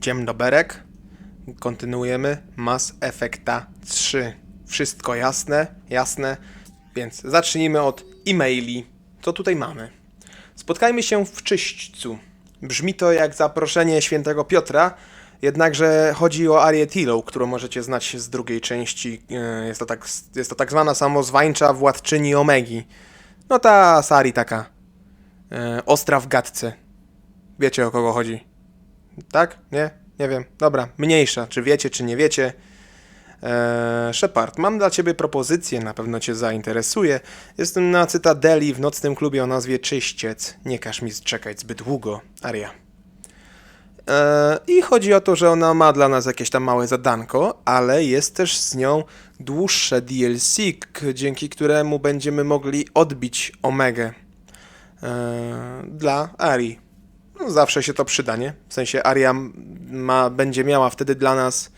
Dzień doberek. Kontynuujemy Mass Effecta 3. Wszystko jasne? Jasne. Więc zacznijmy od e-maili. Co tutaj mamy? Spotkajmy się w Czyśćcu. Brzmi to jak zaproszenie świętego Piotra, jednakże chodzi o Arię Tilo, którą możecie znać z drugiej części. Jest to tak zwana samozwańcza władczyni Omegi. No ta Sari taka. Ostra w gadce. Wiecie, o kogo chodzi? Tak? Nie? Nie wiem. Dobra, mniejsza. Czy wiecie, czy nie wiecie? Shepard, mam dla ciebie propozycję, na pewno cię zainteresuje. Jestem na Cytadeli w nocnym klubie o nazwie Czyściec. Nie każ mi czekać zbyt długo, Aria. I chodzi o to, że ona ma dla nas jakieś tam małe zadanko, ale jest też z nią dłuższe DLC, dzięki któremu będziemy mogli odbić Omegę dla Arii. No, zawsze się to przyda, nie? W sensie Aria będzie miała wtedy dla nas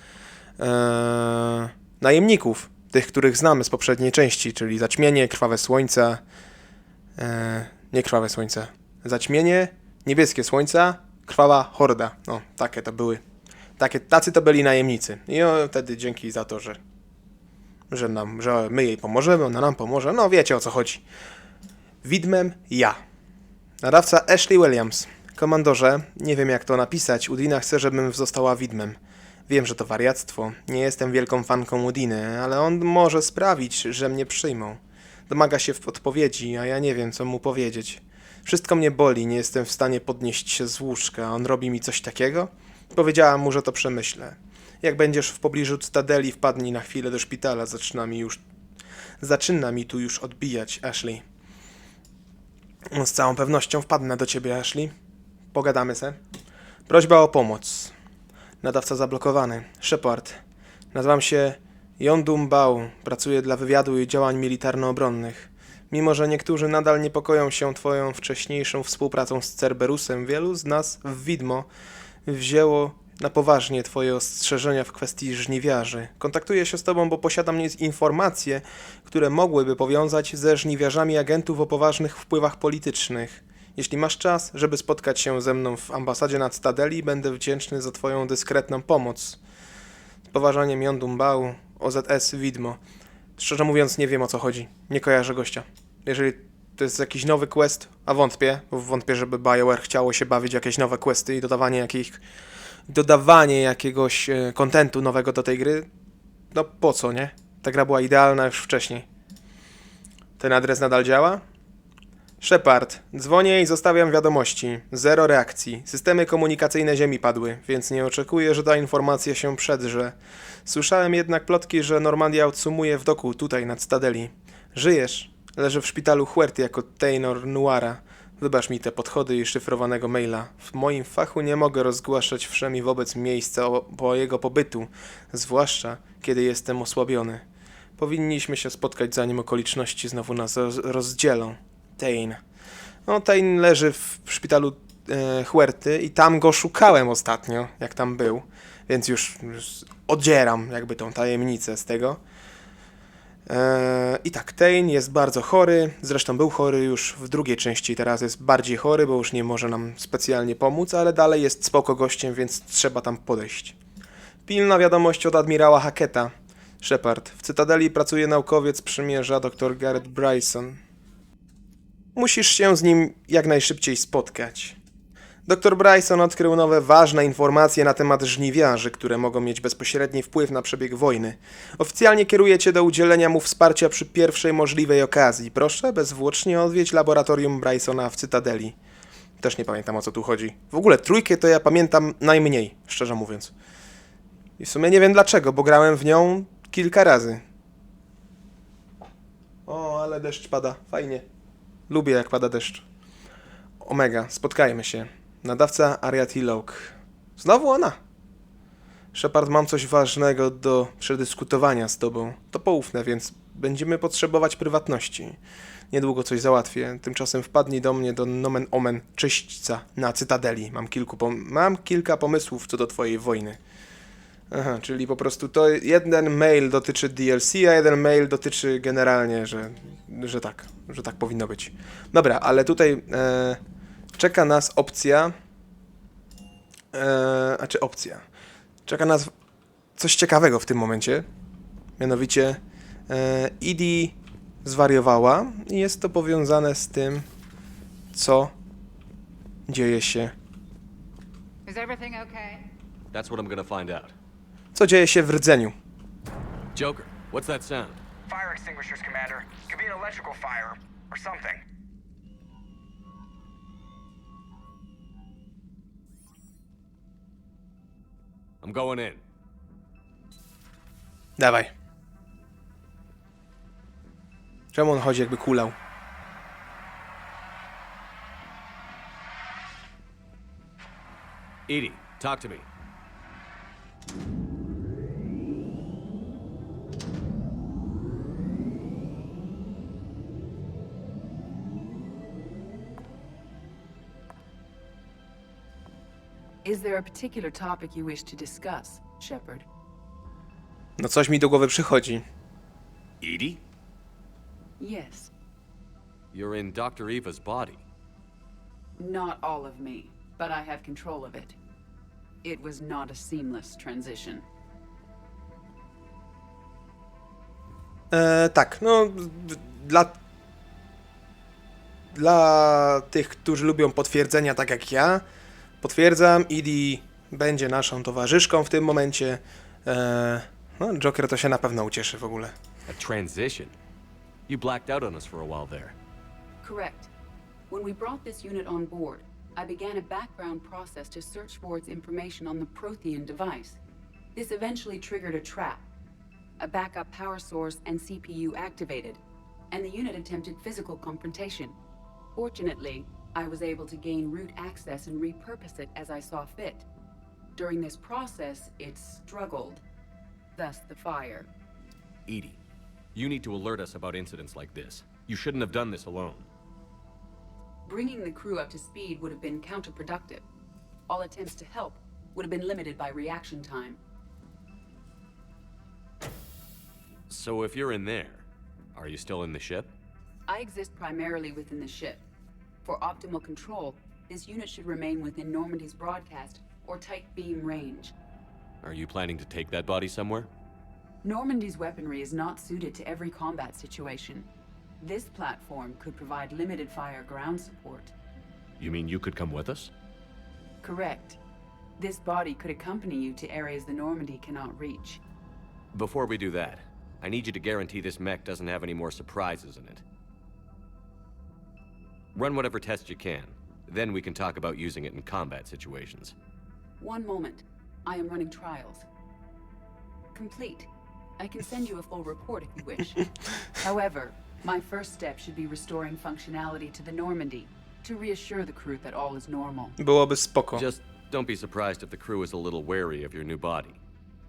najemników, tych, których znamy z poprzedniej części, czyli Zaćmienie, Krwawe Słońce, nie Krwawe Słońce, Zaćmienie, Niebieskie Słońca, Krwawa Horda. No, takie to były. Tacy to byli najemnicy. I wtedy dzięki za to, że my jej pomożemy, ona nam pomoże. No, wiecie o co chodzi. Widmem ja. Nadawca Ashley Williams. Komandorze, nie wiem jak to napisać, Udina chce, żebym została widmem. Wiem, że to wariactwo. Nie jestem wielką fanką Udiny, ale on może sprawić, że mnie przyjmą. Domaga się w odpowiedzi, a ja nie wiem, co mu powiedzieć. Wszystko mnie boli, nie jestem w stanie podnieść się z łóżka. On robi mi coś takiego? Powiedziałam mu, że to przemyślę. Jak będziesz w pobliżu Cytadeli, wpadnij na chwilę do szpitala. Zaczyna mi tu już odbijać, Ashley. Z całą pewnością wpadnę do ciebie, Ashley. Pogadamy se. Prośba o pomoc. Nadawca zablokowany. Shepard. Nazywam się Yondum Bał. Pracuję dla wywiadu i działań militarno-obronnych. Mimo, że niektórzy nadal niepokoją się twoją wcześniejszą współpracą z Cerberusem, wielu z nas w widmo wzięło na poważnie twoje ostrzeżenia w kwestii żniwiarzy. Kontaktuję się z tobą, bo posiadam informacje, które mogłyby powiązać ze żniwiarzami agentów o poważnych wpływach politycznych. Jeśli masz czas, żeby spotkać się ze mną w ambasadzie na Cytadeli, będę wdzięczny za twoją dyskretną pomoc. Z poważaniem Yondum Bał, OZS Widmo. Szczerze mówiąc, nie wiem o co chodzi. Nie kojarzę gościa. Jeżeli to jest jakiś nowy quest, a wątpię, bo wątpię, żeby BioWare chciało się bawić w jakieś nowe questy i dodawanie jakiegoś kontentu nowego do tej gry, no po co, nie? Ta gra była idealna już wcześniej. Ten adres nadal działa? Shepard, dzwonię i zostawiam wiadomości. Zero reakcji. Systemy komunikacyjne Ziemi padły, więc nie oczekuję, że ta informacja się przedrze. Słyszałem jednak plotki, że Normandia odsumuje w doku tutaj nad Cytadeli. Żyjesz? Leży w szpitalu Huerty jako Taynor Nuara. Wybacz mi te podchody i szyfrowanego maila. W moim fachu nie mogę rozgłaszać wszemi wobec miejsca jego pobytu, zwłaszcza kiedy jestem osłabiony. Powinniśmy się spotkać, zanim okoliczności znowu nas rozdzielą. Tain. No, Tain leży w szpitalu Huerty i tam go szukałem ostatnio, jak tam był, więc już odzieram jakby tą tajemnicę z tego. I tak, Tain jest bardzo chory, zresztą był chory już w drugiej części, teraz jest bardziej chory, bo już nie może nam specjalnie pomóc, ale dalej jest spoko gościem, więc trzeba tam podejść. Pilna wiadomość od admirała Hacketa. Shepard, w Cytadeli pracuje naukowiec przymierza dr Garrett Bryson. Musisz się z nim jak najszybciej spotkać. Dr Bryson odkrył nowe, ważne informacje na temat żniwiarzy, które mogą mieć bezpośredni wpływ na przebieg wojny. Oficjalnie kieruję cię do udzielenia mu wsparcia przy pierwszej możliwej okazji. Proszę, bezzwłocznie odwiedź laboratorium Brysona w Cytadeli. Też nie pamiętam, o co tu chodzi. W ogóle trójkę to ja pamiętam najmniej, szczerze mówiąc. I w sumie nie wiem dlaczego, bo grałem w nią kilka razy. O, ale deszcz pada. Fajnie. Lubię, jak pada deszcz. Omega, spotkajmy się. Nadawca Aria Tilo. Znowu ona. Shepard, mam coś ważnego do przedyskutowania z tobą. To poufne, więc będziemy potrzebować prywatności. Niedługo coś załatwię. Tymczasem wpadnij do mnie do nomen omen Czyśćca na Cytadeli. Mam kilka pomysłów co do twojej wojny. Aha, czyli po prostu to jeden mail dotyczy DLC, a jeden mail dotyczy generalnie, że tak powinno być. Dobra, ale tutaj czeka nas opcja Znaczy opcja. Czeka nas coś ciekawego w tym momencie. Mianowicie Edie zwariowała i jest to powiązane z tym, co dzieje się. Is everything okay? That's what I'm gonna find out. Co dzieje się w rdzeniu. Joker, what's that sound? Fire extinguishers, Commander. Could be an electrical fire, or something. I'm going in. Dawaj. Czemu on chodzi jakby kulał? Edie, talk to me. Is there a particular topic you wish to discuss, Shepard? No coś mi do głowy przychodzi. Edie? Yes. You're in Dr. Eva's body. Not all of me, but I have control of it. It was not a seamless transition. Tak, no dla tych, którzy lubią potwierdzenia tak jak ja, potwierdzam, Edie będzie naszą towarzyszką w tym momencie. No, Joker to się na pewno ucieszy w ogóle. A transition? You blacked out on us for a while there. Correct. When we brought this unit on board, I began a background process to search for its information on the Proteanin device. This eventually triggered a trap. A backup power source and CPU activated, and the unit attempted physical confrontation. Fortunately, I was able to gain root access and repurpose it as I saw fit. During this process, it struggled. Thus the fire. Edie, you need to alert us about incidents like this. You shouldn't have done this alone. Bringing the crew up to speed would have been counterproductive. All attempts to help would have been limited by reaction time. So if you're in there, are you still in the ship? I exist primarily within the ship. For optimal control, this unit should remain within Normandy's broadcast or tight beam range. Are you planning to take that body somewhere? Normandy's weaponry is not suited to every combat situation. This platform could provide limited fire ground support. You mean you could come with us? Correct. This body could accompany you to areas the Normandy cannot reach. Before we do that, I need you to guarantee this mech doesn't have any more surprises in it. Run whatever tests you can. Then we can talk about using it in combat situations. One moment. I am running trials. Complete. I can send you a full report if you wish. However, my first step should be restoring functionality to the Normandy to reassure the crew that all is normal. Byłoby spoko. Just don't be surprised if the crew is a little wary of your new body.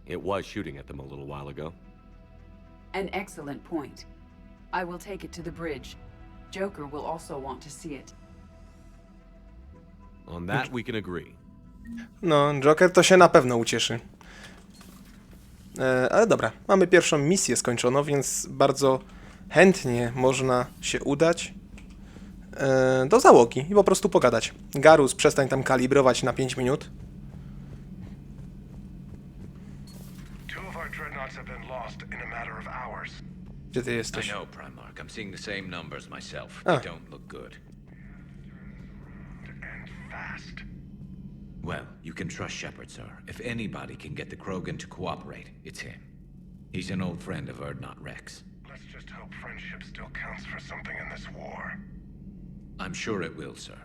It was shooting at them a little while ago. An excellent point. I will take it to the bridge. Joker will also want to see it. On that we can agree. No, Joker to się na pewno ucieszy. Ale dobra, mamy pierwszą misję skończoną, więc bardzo chętnie można się udać do załogi i po prostu pogadać. Garus, przestań tam kalibrować na 5 minut. Two of our dreadnoughts have been lost in a matter of hours. Gdzie ty I jesteś? know, Primarch. I'm seeing the same numbers myself. Ah. They don't look good. And fast. Well, you can trust Shepard, sir. If anybody can get the Krogan to cooperate, it's him. He's an old friend of Urdnot Rex. Let's just hope friendship still counts for something in this war. I'm sure it will, sir.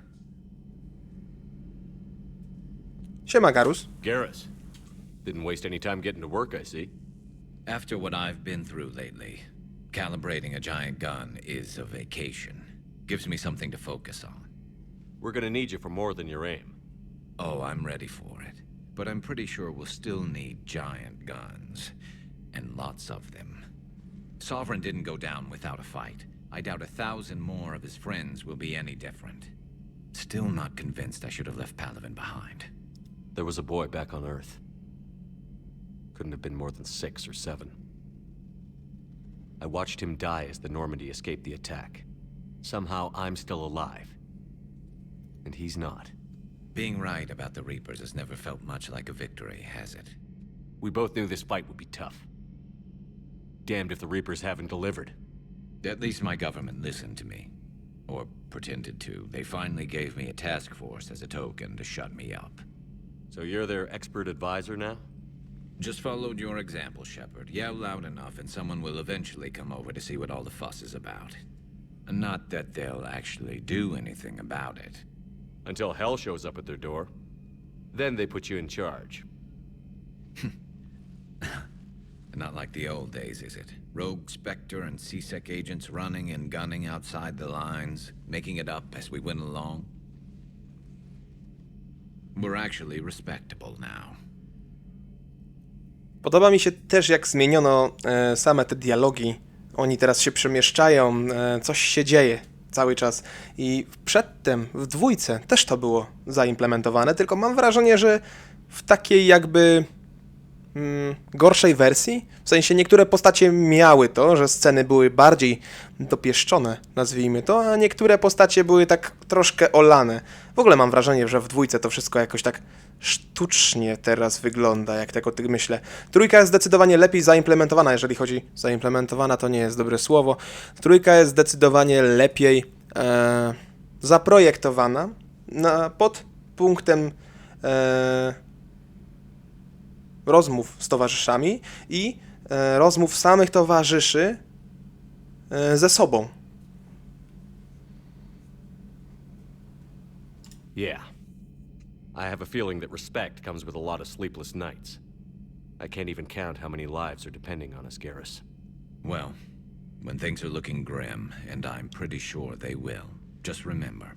Siema, Garus. Garrus, didn't waste any time getting to work, I see. After what I've been through lately, calibrating a giant gun is a vacation. Gives me something to focus on. We're gonna need you for more than your aim. Oh, I'm ready for it. But I'm pretty sure we'll still need giant guns. And lots of them. Sovereign didn't go down without a fight. I doubt 1,000 more of his friends will be any different. Still not convinced I should have left Palaven behind. There was a boy back on Earth. Couldn't have been more than 6 or 7. I watched him die as the Normandy escaped the attack. Somehow I'm still alive. And he's not. Being right about the Reapers has never felt much like a victory, has it? We both knew this fight would be tough. Damned if the Reapers haven't delivered. At least my government listened to me. Or pretended to. They finally gave me a task force as a token to shut me up. So you're their expert advisor now? Just followed your example, Shepard. Yell loud enough and someone will eventually come over to see what all the fuss is about. Not that they'll actually do anything about it. Until hell shows up at their door. Then they put you in charge. Not like the old days, is it? Rogue Spectre and CSEC agents running and gunning outside the lines, making it up as we went along. We're actually respectable now. Podoba mi się też, jak zmieniono same te dialogi. Oni teraz się przemieszczają, coś się dzieje cały czas. I przedtem, w dwójce, też to było zaimplementowane, tylko mam wrażenie, że w takiej jakby gorszej wersji. W sensie niektóre postacie miały to, że sceny były bardziej dopieszczone, nazwijmy to, a niektóre postacie były tak troszkę olane. W ogóle mam wrażenie, że w dwójce to wszystko jakoś tak sztucznie teraz wygląda, jak tak o tym myślę. Trójka jest zdecydowanie lepiej zaimplementowana, jeżeli chodzi... Zaimplementowana to nie jest dobre słowo. Trójka jest zdecydowanie lepiej zaprojektowana pod punktem rozmów z towarzyszami i rozmów samych towarzyszy ze sobą. Yeah. I have a feeling that respect comes with a lot of sleepless nights. I can't even count how many lives are depending on us, Garrus. Well, when things are looking grim, and I'm pretty sure they will, just remember,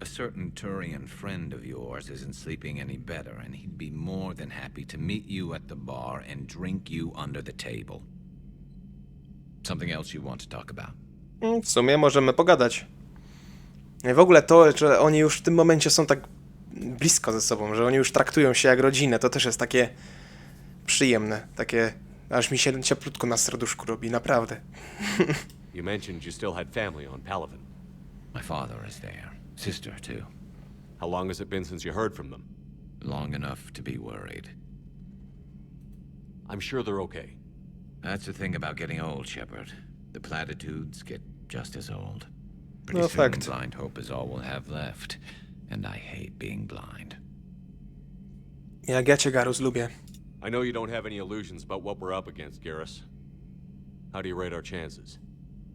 a certain Turian friend of yours isn't sleeping any better, and he'd be more than happy to meet you at the bar and drink you under the table. Something else you want to talk about? W sumie możemy pogadać. I w ogóle to, że oni już w tym momencie są tak blisko ze sobą, że oni już traktują się jak rodzinę, to też jest takie przyjemne, takie aż mi się cieplutko na serduszku robi, naprawdę. You mentioned you still had family on Palaven. My father is there. Sister, too. How long has it been since you heard from them? Long enough to be worried. I'm sure they're okay. That's the thing about getting old, Shepard. The platitudes get just as old. Pretty No soon, fact. blind hope is all we'll have left. And I hate being blind. Jak ja cię, Garus, lubię. I know you don't have any illusions about what we're up against, Garrus. How do you rate our chances?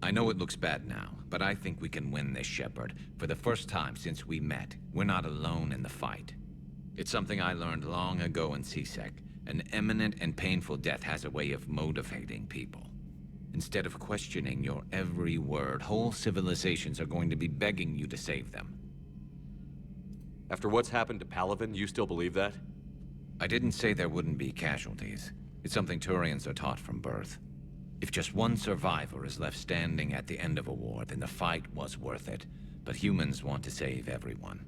I know it looks bad now, but I think we can win this, Shepard. For the first time since we met, we're not alone in the fight. It's something I learned long ago in CSEC. An imminent and painful death has a way of motivating people. Instead of questioning your every word, whole civilizations are going to be begging you to save them. After what's happened to Palaven, you still believe that? I didn't say there wouldn't be casualties. It's something Turians are taught from birth. If just one survivor is left standing at the end of a war, then the fight was worth it. But humans want to save everyone.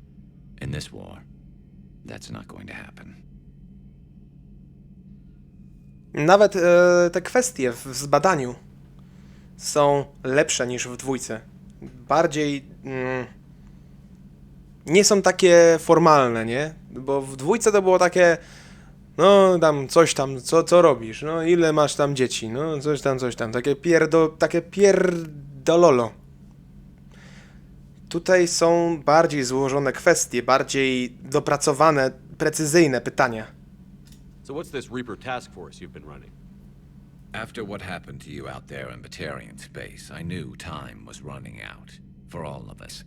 In this war, that's not going to happen. Nawet te kwestie w zbadaniu są lepsze niż w dwójce. Bardziej nie są takie formalne, nie? Bo w dwójce to było takie, no tam coś tam, co robisz, no ile masz tam dzieci, no coś tam, takie pierdololo. Tutaj są bardziej złożone kwestie, bardziej dopracowane, precyzyjne pytania. So what's this Reaper task force you've been running? After what happened to you out there in Batarian space, I knew time was running out. For all of us.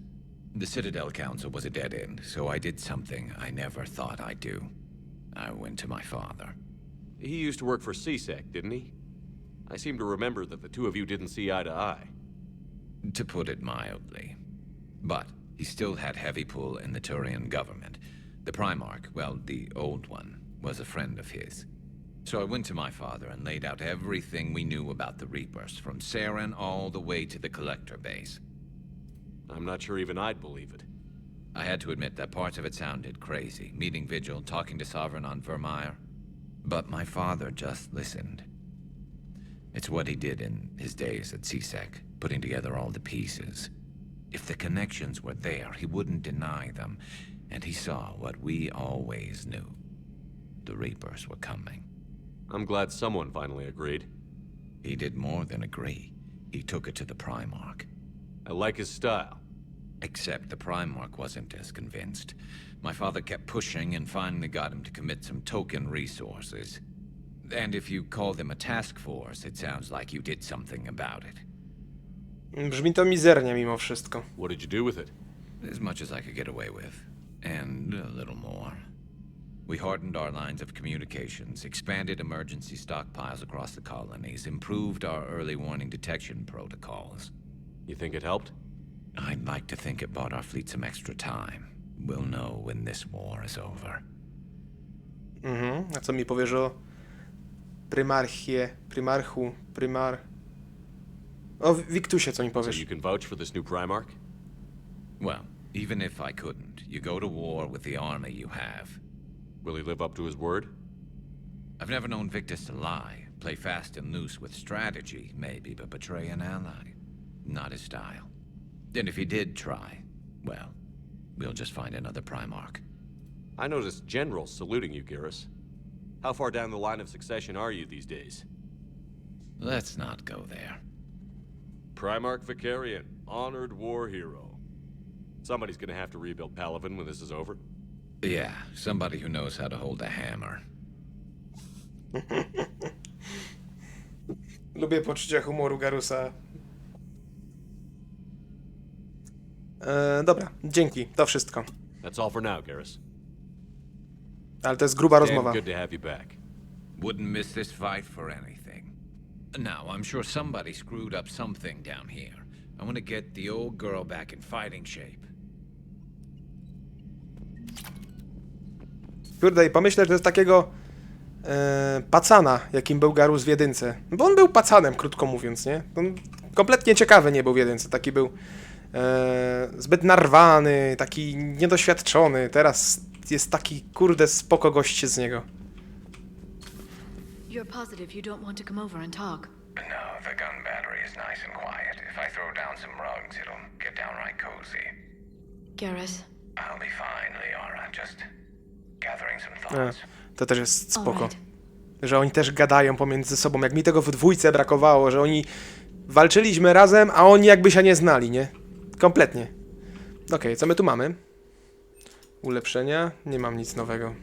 The Citadel Council was a dead end, so I did something I never thought I'd do. I went to my father. He used to work for CSEC, didn't he? I seem to remember that the two of you didn't see eye to eye. To put it mildly. But he still had heavy pull in the Turian government. The Primarch, well, the old one, was a friend of his. So I went to my father and laid out everything we knew about the Reapers, from Saren all the way to the Collector base. I'm not sure even I'd believe it. I had to admit that parts of it sounded crazy, meeting Vigil, talking to Sovereign on Vermeer. But my father just listened. It's what he did in his days at CSEC, putting together all the pieces. If the connections were there, he wouldn't deny them. and he saw what we always knew. The Reapers were coming. I'm glad someone finally agreed. He did more than agree. He took it to the Primarch. I like his style. Except the Primarch wasn't as convinced. My father kept pushing and finally got him to commit some token resources. And if you call them a task force, it sounds like you did something about it. Brzmi to mizernie mimo wszystko. What did you do with it? As much as I could get away with. And a little more. We hardened our lines of communications, expanded emergency stockpiles across the colonies, improved our early warning detection protocols. You think it helped? I'd like to think it bought our fleet some extra time. We'll know when this war is over. A co mi powiesz o O Wiktusie, co mi So powiesz? you can vouch for this new Primarch? Well, even if I couldn't, you go to war with the army you have. Will he live up to his word? I've never known Victus to lie. Play fast and loose with strategy, maybe, but betray an ally. Not his style. And if he did try, well, we'll just find another Primarch. I noticed generals saluting you, Garrus. How far down the line of succession are you these days? Let's not go there. Primarch Vicarian, honored war hero. Somebody's gonna have to rebuild Palaven when this is over. Yeah, somebody who knows how to hold a hammer. Lubię poczucie humoru Garusa. Dobra, dzięki, to wszystko. That's all for now, Garrus. Ale to jest gruba rozmowa. Good to have you back. Wouldn't miss this fight for anything. Now, I'm sure somebody screwed up something down here. I want to get the old girl back in fighting shape. Kurde, i pomyślę, że to jest takiego pacana, jakim był Garus w jedynce. Bo on był pacanem, krótko mówiąc, nie? On kompletnie ciekawy nie był w jedynce. Taki był zbyt narwany, taki niedoświadczony. Teraz jest taki, kurde, spoko gość z niego. You're positive you don't want to come over and talk? No, the gun battery is nice and quiet. If I throw down some rugs, it'll get downright cozy. Garrus? I'll be fine, Liara. Just gathering some E, thoughts. to też jest spoko. Alright. Że oni też gadają pomiędzy sobą. Jak mi tego w dwójce brakowało, że oni walczyliśmy razem, a oni jakby się nie znali, nie? Kompletnie. Okej, co my tu mamy? Ulepszenia. Nie mam nic nowego.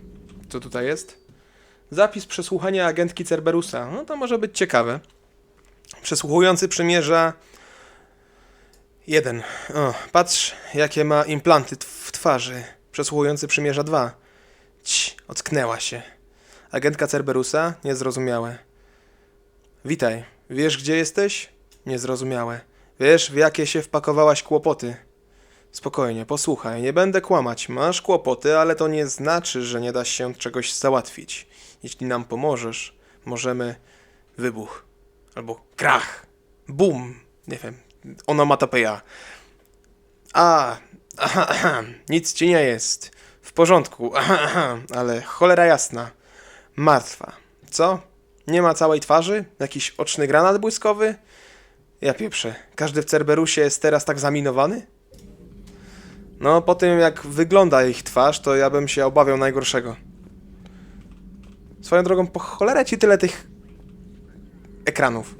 Co tutaj jest? Zapis przesłuchania agentki Cerberusa. No to może być ciekawe. Przesłuchujący przymierza 1. O, patrz, jakie ma implanty w twarzy. Przesłuchujący przymierza 2. Ocknęła się. Agentka Cerberusa? Niezrozumiałe. Witaj. Wiesz, gdzie jesteś? Niezrozumiałe. Wiesz, w jakie się wpakowałaś kłopoty? Spokojnie, posłuchaj, nie będę kłamać. Masz kłopoty, ale to nie znaczy, że nie da się czegoś załatwić. Jeśli nam pomożesz, możemy... Wybuch. Albo krach. Bum. Nie wiem. Onomatopeja. Nic ci nie jest. W porządku. Ale cholera jasna. Martwa. Co? Nie ma całej twarzy? Jakiś oczny granat błyskowy? Ja pieprzę. Każdy w Cerberusie jest teraz tak zaminowany? No, po tym jak wygląda ich twarz, to ja bym się obawiał najgorszego. Swoją drogą, po cholerę ci tyle tych ekranów.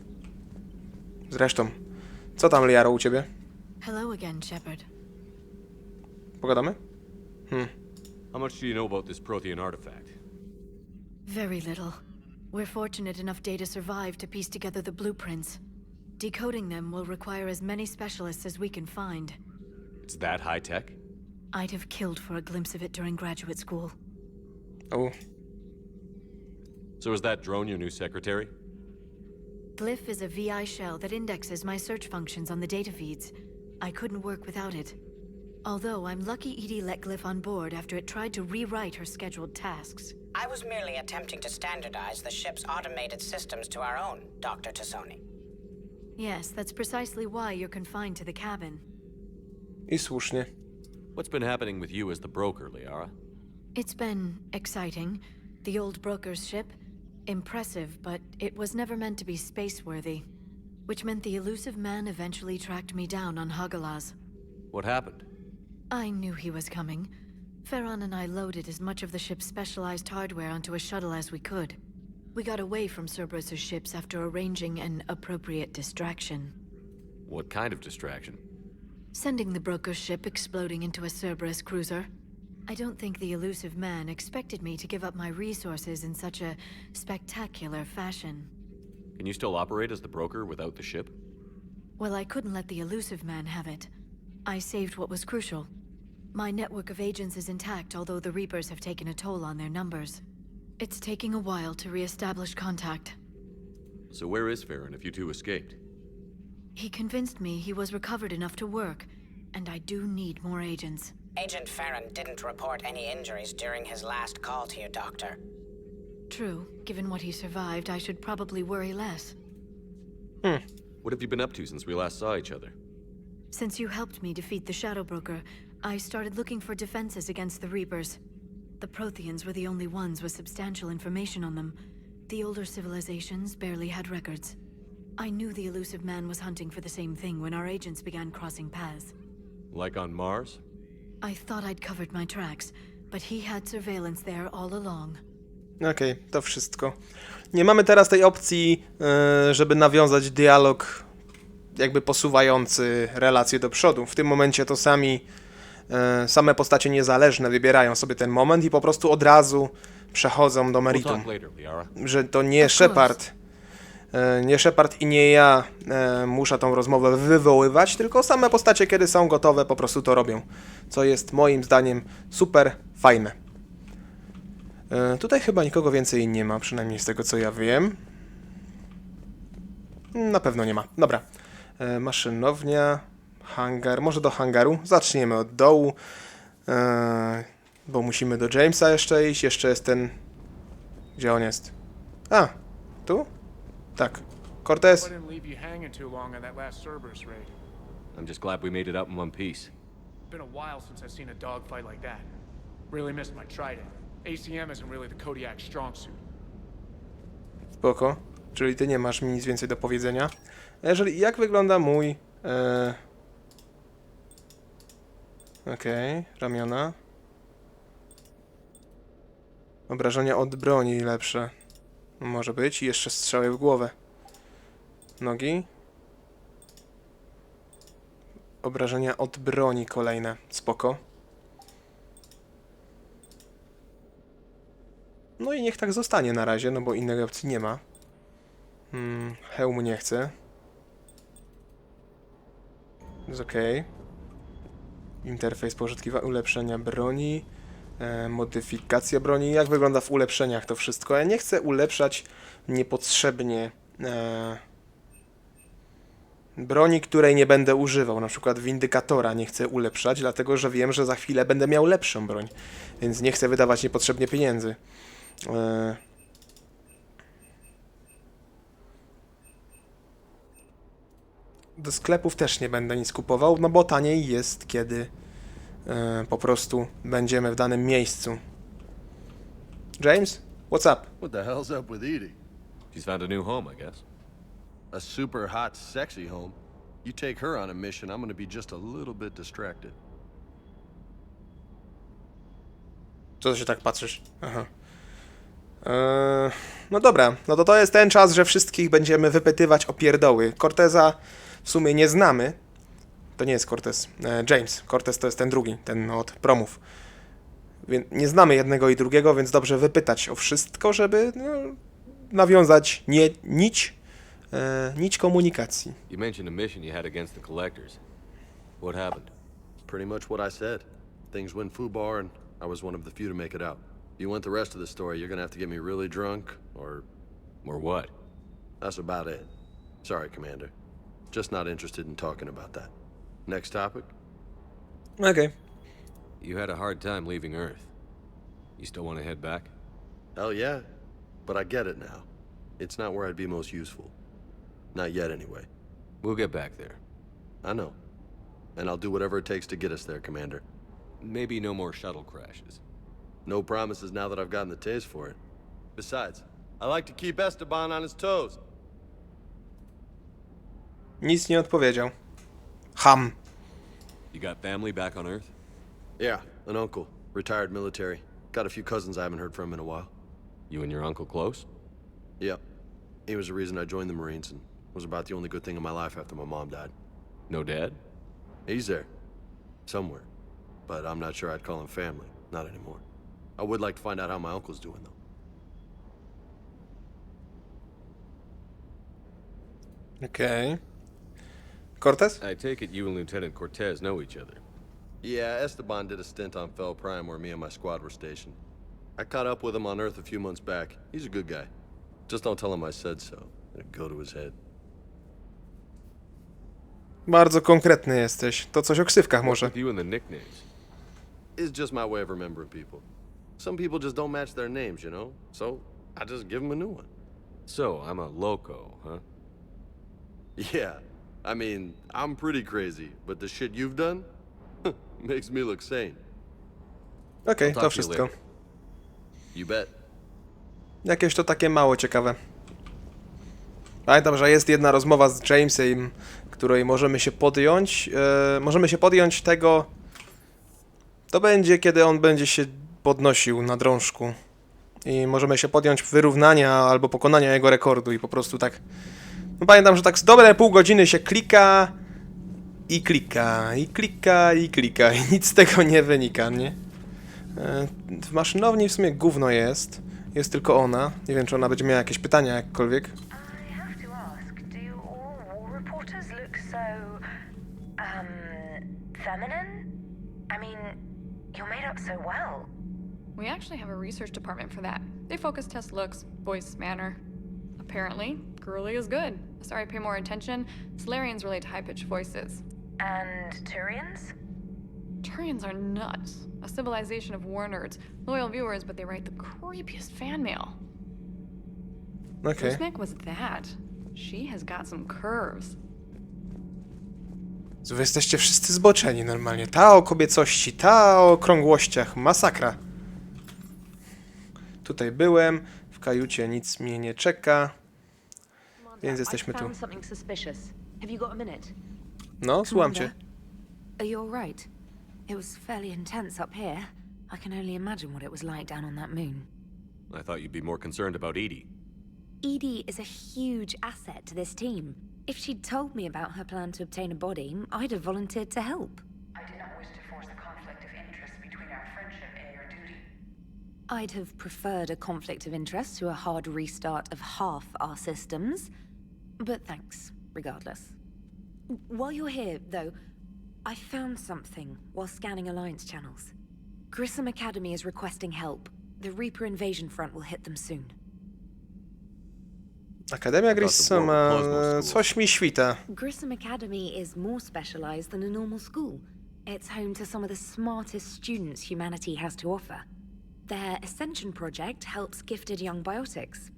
Zresztą, co tam, Liaro, u ciebie? Hello again, Shepard. Pogadamy? How much do you know about this Protean artifact? Very little. We're fortunate enough Data survived to piece together the blueprints. Decoding them will require as many specialists as we can find. It's that high-tech? I'd have killed for a glimpse of it during graduate school. O, So is that drone your new secretary? Glyph is a VI shell that indexes my search functions on the data feeds. I couldn't work without it. Although I'm lucky Edie let Glyph on board after it tried to rewrite her scheduled tasks. I was merely attempting to standardize the ship's automated systems to our own, Dr. Tassoni. Yes, that's precisely why you're confined to the cabin. i słusznie. What's been happening with you as the broker, Liara? It's been exciting. The old broker's ship, impressive, but it was never meant to be space-worthy. Which meant the elusive man eventually tracked me down on Hagalaz. What happened? I knew he was coming. Farron and I loaded as much of the ship's specialized hardware onto a shuttle as we could. We got away from Cerberus's ships after arranging an appropriate distraction. What kind of distraction? Sending the broker's ship exploding into a Cerberus cruiser. I don't think the elusive man expected me to give up my resources in such a spectacular fashion. Can you still operate as the broker without the ship? Well, I couldn't let the elusive man have it. I saved what was crucial. My network of agents is intact, although the Reapers have taken a toll on their numbers. It's taking a while to re-establish contact. So where is Farron if you two escaped? He convinced me he was recovered enough to work, and I do need more agents. Agent Farron didn't report any injuries during his last call to you, Doctor. True. Given what he survived, I should probably worry less. What have you been up to since we last saw each other? Since you helped me defeat the Shadow Broker, I started looking for defenses against the Reapers. The Proteans were the only ones with substantial information on them. The older civilizations barely had records. I knew the elusive man was hunting for the same thing when our agents began crossing paths. Like on Mars? I thought I'd covered my tracks, but he had surveillance there all along. Okej, to wszystko. Nie mamy teraz tej opcji, żeby nawiązać dialog jakby posuwający relacje do przodu. W tym momencie to same postacie niezależne wybierają sobie ten moment i po prostu od razu przechodzą do meritum. Że to nie Shepard i nie ja muszę tą rozmowę wywoływać, tylko same postacie, kiedy są gotowe, po prostu to robią. Co jest moim zdaniem super fajne. Tutaj chyba nikogo więcej nie ma, przynajmniej z tego co ja wiem. Na pewno nie ma. Dobra. Maszynownia, hangar. Może do hangaru? Zaczniemy od dołu. Bo musimy do Jamesa jeszcze iść. Jeszcze jest ten... Gdzie on jest? A, tu? Tak. Cortez. I'm just glad we made it out in one piece. Been a while since I've seen a dogfight like that. Really missed my trident. ACM isn't really the Kodiak's strong suit. Spoko. Czyli ty nie masz mi nic więcej do powiedzenia. Jak wygląda mój... Okej, ramiona. Obrażenia od broni lepsze. Może być. I jeszcze strzały w głowę. Nogi. Obrażenia od broni kolejne. Spoko. No i niech tak zostanie na razie, no bo innej opcji nie ma. Hełmu nie chcę. Jest okej. Interfejs poszukiwania ulepszenia broni. Modyfikacja broni. Jak wygląda w ulepszeniach to wszystko? Ja nie chcę ulepszać niepotrzebnie broni, której nie będę używał. Na przykład windykatora nie chcę ulepszać, dlatego że wiem, że za chwilę będę miał lepszą broń. Więc nie chcę wydawać niepotrzebnie pieniędzy. Do sklepów też nie będę nic kupował, no bo taniej jest, kiedy po prostu będziemy w danym miejscu. James? What's up? What the hell's up with Edie? She's found a new home, I guess. A super hot, sexy home. You take her on a mission, I'm gonna be just a little bit distracted. Co się tak patrzysz? Aha. No dobra, no to jest ten czas, że wszystkich będziemy wypytywać o pierdoły. Corteza w sumie nie znamy. To nie jest Cortez. James. Cortez to jest ten drugi, ten od promów. Więc nie znamy jednego i drugiego, więc dobrze wypytać o wszystko, żeby nawiązać nić komunikacji. You mentioned a mission you had against the collectors. What happened? Pretty much what I said. Things went foobar and I was one of the few to make it out. If you want the rest of the story, you're gonna have to get me really drunk, or... Or what? That's about it. Sorry, Commander. Just not interested in talking about that. Next topic? Okay. You had a hard time leaving Earth. You still want to head back? Hell yeah. But I get it now. It's not where I'd be most useful. Not yet, anyway. We'll get back there. I know. And I'll do whatever it takes to get us there, Commander. Maybe no more shuttle crashes. No promises now that I've gotten the taste for it. Besides, I like to keep Esteban on his toes. Nic nie odpowiedział. Ham. You got family back on Earth? Yeah, an uncle. Retired military. Got a few cousins I haven't heard from in a while. You and your uncle close? Yep. He was the reason I joined the Marines and was about the only good thing in my life after my mom died. No dad? He's there. Somewhere. But I'm not sure I'd call him family. Not anymore. I would like to find out how my uncle's doing, though. Okej. Cortez? I take it you and Lieutenant Cortez know each other. Yeah, Esteban did a stint on Fel Prime where me and my squad were stationed. I caught up with him on Earth a few months back. He's a good guy. Just don't tell him I said so. It'll go to his head. Bardzo konkretny jesteś. To coś o ksywkach What's może. with you and the nicknames? It's just my way of remembering people. Some people just don't match their names, you know? So, I just give them a new one. So, I'm a loco, huh? Yeah. I mean, I'm pretty crazy, but the shit you've done makes me look sane. Okej, I'll to talk to you wszystko. later. You bet. Jakieś to takie mało ciekawe. Pamiętam, że jest jedna rozmowa z Jamesem, której możemy się podjąć. Możemy się podjąć tego... To będzie, kiedy on będzie się podnosił na drążku. I możemy się podjąć wyrównania albo pokonania jego rekordu i po prostu tak... No pamiętam, że tak z dobre pół godziny się klika i klika, i klika, i klika i nic z tego nie wynika, nie? W maszynowni w sumie gówno jest. Jest tylko ona. Nie wiem, czy ona będzie miała jakieś pytania jakkolwiek. I have to ask, do all war reporters look so, feminine? I mean, you're made up so well. We actually have a research department for that. They focus test looks, voice, manner. Apparently, girly is good. Sorry, pay more attention. Solarians relate to high-pitched voices. And Turians? Turians are nuts. A civilization of war nerds. Loyal viewers, but they write the creepiest fan mail. Okej. Whose was that? She has got some curves. Wy jesteście wszyscy zboczeni normalnie. Ta o kobiecości, ta o okrągłościach. Masakra. Tutaj byłem. W kajucie nic mnie nie czeka. Więc jesteśmy tu. No, słucham cię. Are you all right? It was fairly intense up here. I can only imagine what it was like down on that moon. I thought you'd be more concerned about Edie. Edie is a huge asset to this team. If she'd told me about her plan to obtain a body, I'd have volunteered to help. I did not wish to force a conflict of interest between our friendship and your duty. I'd have preferred a conflict of interest to a hard restart of half our systems. But thanks, regardless. While you're here, though, I found something while scanning Alliance channels. Grissom Academy is requesting help. The Reaper invasion front will hit them soon. Akademia Grissoma... Coś mi świta. Grissom Academy is more specialized than a normal school. It's home to some of the smartest students humanity has to offer. Their Ascension project helps gifted young biotics.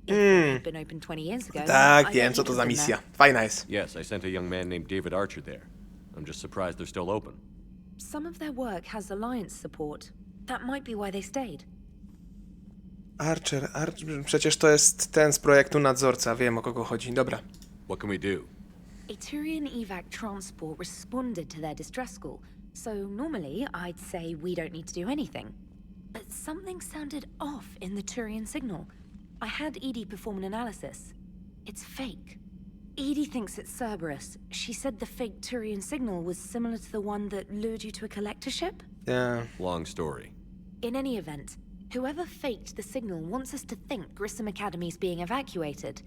If it had been open 20 years ago, Tak, I wiem, bet co you'd to have za been misja. there. Fajna jest. Yes, I sent a young man named David Archer there. I'm just surprised they're still open. Some of their work has Alliance support. That might be why they stayed. Archer, przecież to jest ten z projektu Nadzorca. Wiem, o kogo chodzi. Dobra. What can we do? A Turian evac transport responded to their distress call, so normally I'd say we don't need to do anything. But something sounded off in the Turian signal. I had Edie perform an analysis. It's fake. Edie thinks it's Cerberus. She said the fake Turian signal was similar to the one that lured you to a collector ship? Yeah. Long story. In any event, whoever faked the signal wants us to think Grissom Academy's being evacuated.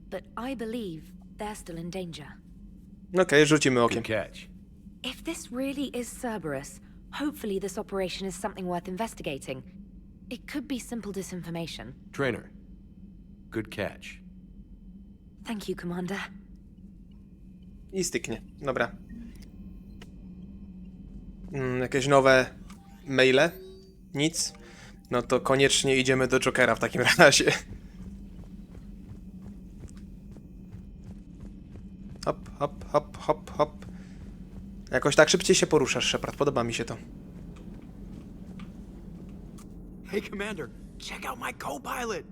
But I believe they're still in danger. Okej, rzucimy okiem. Good catch. If this really is Cerberus, hopefully this operation is something worth investigating. It could be simple disinformation. Trainer. Good catch. Thank you, Commander. I styknie. Dobra. Jakieś nowe maile? Nic? No to koniecznie idziemy do Jokera w takim razie. Hop, hop, hop, hop, hop. Jakoś tak szybciej się poruszasz, Shepard. Podoba mi się to. Hey, Commander, check out my co-pilot!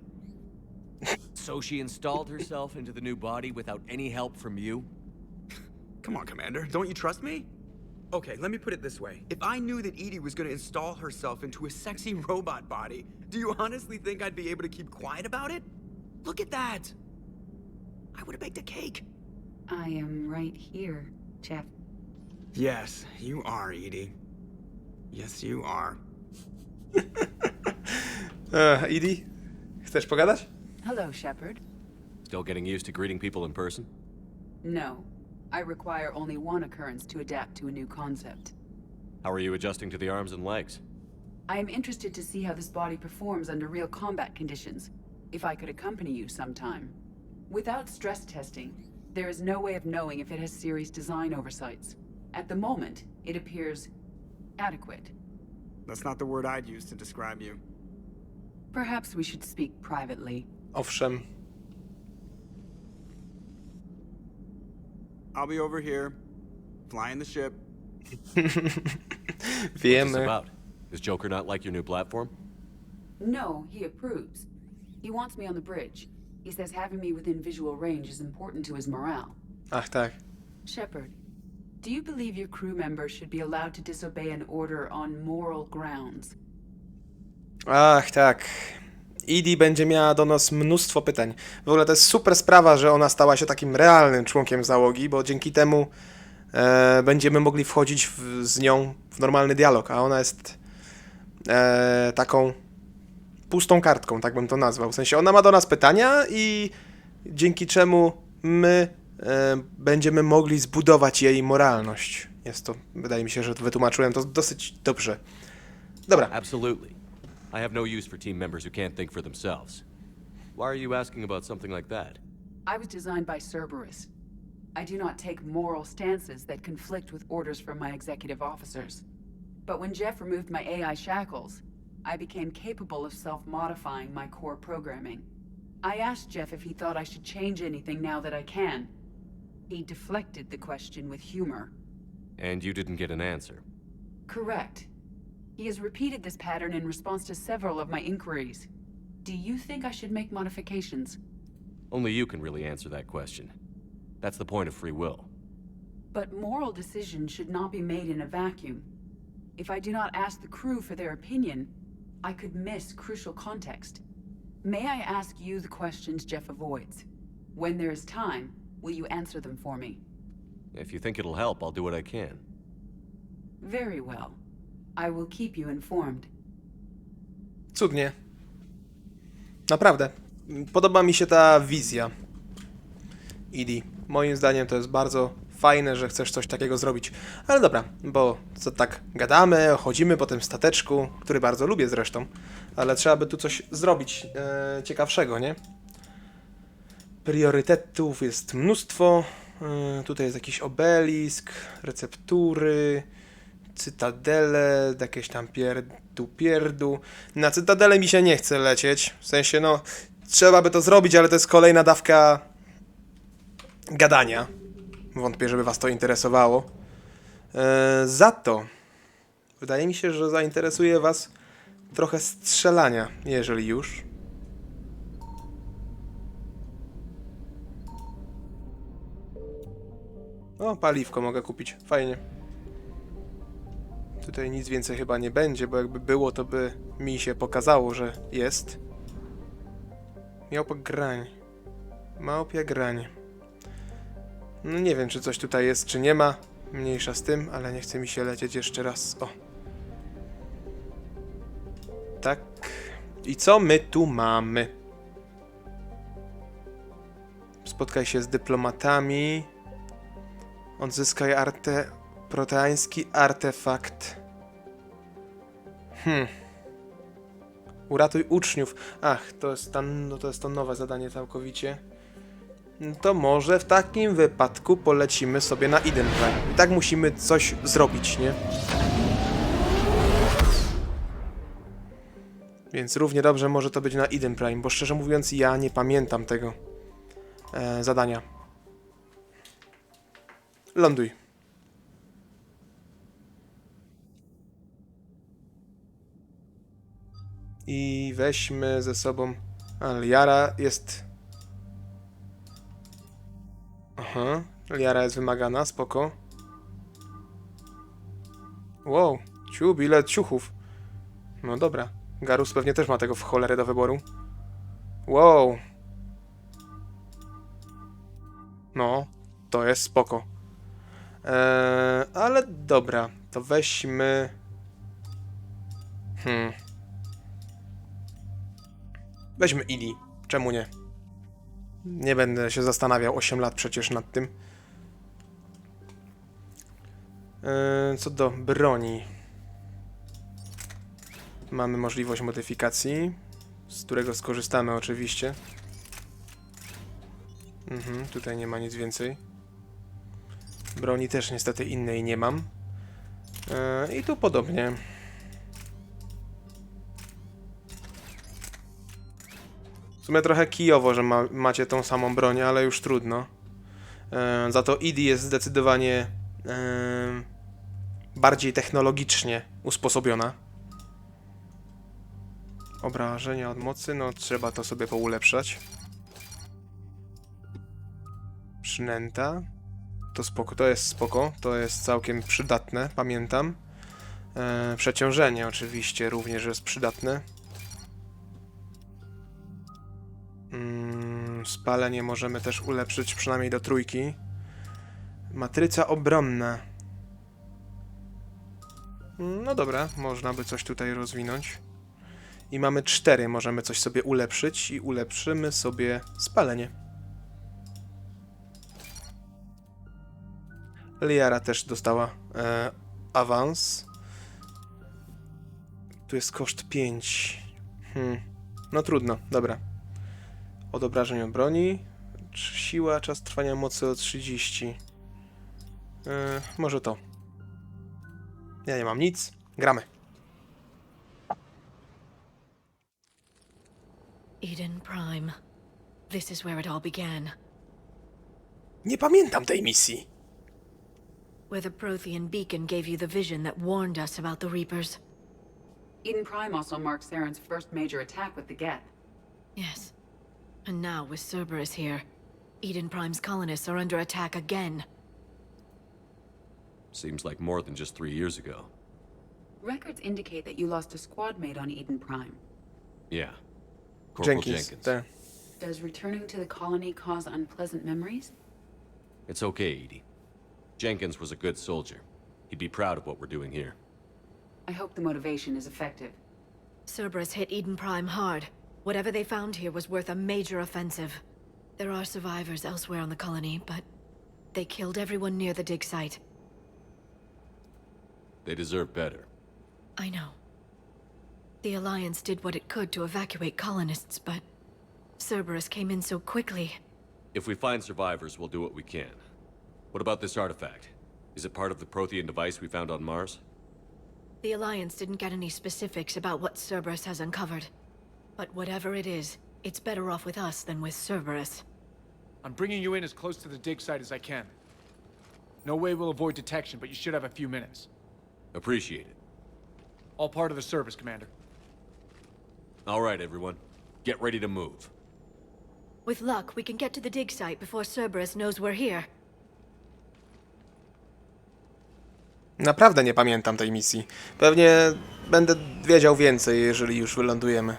So she installed herself into the new body without any help from you? Come on, Commander, don't you trust me? Okay, let me put it this way. If I knew that Edie was gonna install herself into a sexy robot body, do you honestly think I'd be able to keep quiet about it? Look at that! I would have baked a cake. I am right here, Jeff. Yes, you are, Edie. Yes, you are. Edie, chcesz pogadać? Hello, Shepard. Still getting used to greeting people in person? No. I require only one occurrence to adapt to a new concept. How are you adjusting to the arms and legs? I am interested to see how this body performs under real combat conditions, if I could accompany you sometime. Without stress testing, there is no way of knowing if it has serious design oversights. At the moment, it appears adequate. That's not the word I'd use to describe you. Perhaps we should speak privately. Owszem. I'll be over here, flying the ship. What's this Wiemy. about? Does Joker not like your new platform? No, he approves. He wants me on the bridge. He says having me within visual range is important to his morale. Ach tak. Shepard, do you believe your crew members should be allowed to disobey an order on moral grounds? Ach tak. Edie będzie miała do nas mnóstwo pytań. W ogóle to jest super sprawa, że ona stała się takim realnym członkiem załogi, bo dzięki temu będziemy mogli wchodzić z nią w normalny dialog, a ona jest taką pustą kartką, tak bym to nazwał. W sensie ona ma do nas pytania i dzięki czemu my będziemy mogli zbudować jej moralność. Jest to, wydaje mi się, że wytłumaczyłem to dosyć dobrze. Dobra. Absolutely. I have no use for team members who can't think for themselves. Why are you asking about something like that? I was designed by Cerberus. I do not take moral stances that conflict with orders from my executive officers. But when Jeff removed my AI shackles, I became capable of self-modifying my core programming. I asked Jeff if he thought I should change anything now that I can. He deflected the question with humor. And you didn't get an answer. Correct. He has repeated this pattern in response to several of my inquiries. Do you think I should make modifications? Only you can really answer that question. That's the point of free will. But moral decisions should not be made in a vacuum. If I do not ask the crew for their opinion, I could miss crucial context. May I ask you the questions Jeff avoids? When there is time, will you answer them for me? If you think it'll help, I'll do what I can. Very well. I will keep you informed. Cudnie. Naprawdę. Podoba mi się ta wizja Edie. Moim zdaniem to jest bardzo fajne, że chcesz coś takiego zrobić. Ale dobra, bo co tak gadamy, chodzimy po tym stateczku, który bardzo lubię zresztą, ale trzeba by tu coś zrobić ciekawszego, nie? Priorytetów jest mnóstwo. Tutaj jest jakiś obelisk, receptury, cytadele, jakieś tam pierdu. Na cytadelę mi się nie chce lecieć. W sensie, no, trzeba by to zrobić, ale to jest kolejna dawka gadania. Wątpię, żeby was to interesowało. Za to wydaje mi się, że zainteresuje was trochę strzelania, jeżeli już. O, paliwko mogę kupić. Fajnie. Tutaj nic więcej chyba nie będzie, bo jakby było, to by mi się pokazało, że jest. Małpia grań. No nie wiem, czy coś tutaj jest, czy nie ma. Mniejsza z tym, ale nie chce mi się lecieć jeszcze raz. O. Tak. I co my tu mamy? Spotkaj się z dyplomatami. Odzyskaj proteański artefakt. Uratuj uczniów. Ach, to jest to nowe zadanie całkowicie. No to może w takim wypadku polecimy sobie na Eden Prime. I tak musimy coś zrobić, nie? Więc równie dobrze może to być na Eden Prime, bo szczerze mówiąc ja nie pamiętam tego zadania. Ląduj. I weźmy ze sobą... A, Liara jest... Aha, Liara jest wymagana, spoko. Wow, ciub, ile ciuchów. No dobra. Garus pewnie też ma tego w cholerę do wyboru. Wow. No, to jest spoko. Ale dobra, to weźmy... Weźmy Idi. Czemu nie? Nie będę się zastanawiał 8 lat przecież nad tym. Co do broni. Mamy możliwość modyfikacji, z którego skorzystamy oczywiście. Tutaj nie ma nic więcej. Broni też niestety innej nie mam. I tu podobnie. W sumie trochę kijowo, że macie tą samą broń, ale już trudno. Za to Idi jest zdecydowanie bardziej technologicznie usposobiona. Obrażenia od mocy, no trzeba to sobie poulepszać. Przynęta. To spoko, to jest spoko, to jest całkiem przydatne, pamiętam. Przeciążenie oczywiście również jest przydatne. Spalenie możemy też ulepszyć przynajmniej do 3. Matryca obronna. No dobra, można by coś tutaj rozwinąć. I mamy 4, możemy coś sobie ulepszyć i ulepszymy sobie spalenie. Liara też dostała awans. Tu jest koszt 5. No trudno, dobra. Od obrażeń od broni. Siła, czas trwania mocy o 30. Może to. Ja nie mam nic. Gramy. Eden Prime. This is where it all began. Nie pamiętam tej misji. Where the Protean beacon gave you the vision that warned us about the Reapers. Eden Prime also marks Saren's first major attack with the Geth. Yes. And now, with Cerberus here, Eden Prime's colonists are under attack again. Seems like more than just 3 years ago. Records indicate that you lost a squad mate on Eden Prime. Yeah. Corporal Jenkins. Jenkins. Does returning to the colony cause unpleasant memories? It's okay, Edie. Jenkins was a good soldier. He'd be proud of what we're doing here. I hope the motivation is effective. Cerberus hit Eden Prime hard. Whatever they found here was worth a major offensive. There are survivors elsewhere on the colony, but they killed everyone near the dig site. They deserve better. I know. The Alliance did what it could to evacuate colonists, but Cerberus came in so quickly. If we find survivors, we'll do what we can. What about this artifact? Is it part of the Protean device we found on Mars? The Alliance didn't get any specifics about what Cerberus has uncovered. But whatever it is, it's better off with us than with Cerberus. I'm bringing you in as close to the dig site as I can. No way we'll avoid detection, but you should have a few minutes. Appreciate it. All part of the service, Commander. All right, everyone. Get ready to move. With luck, we can get to the dig site before Cerberus knows we're here. Naprawdę nie pamiętam tej misji. Pewnie będę wiedział więcej, jeżeli już wylądujemy.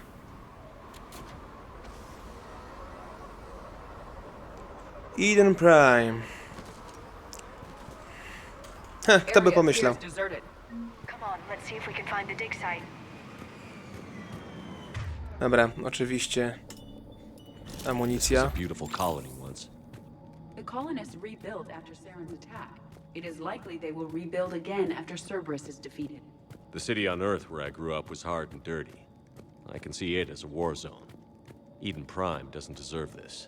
Eden Prime. Kto by pomyślał? Dobra, oczywiście. Amunicja. The colonists rebuilt after Saren's attack. It is likely they will rebuild again after Cerberus is defeated. The city on Earth where I grew up was hard and dirty. I can see it as a war zone. Eden Prime doesn't deserve this.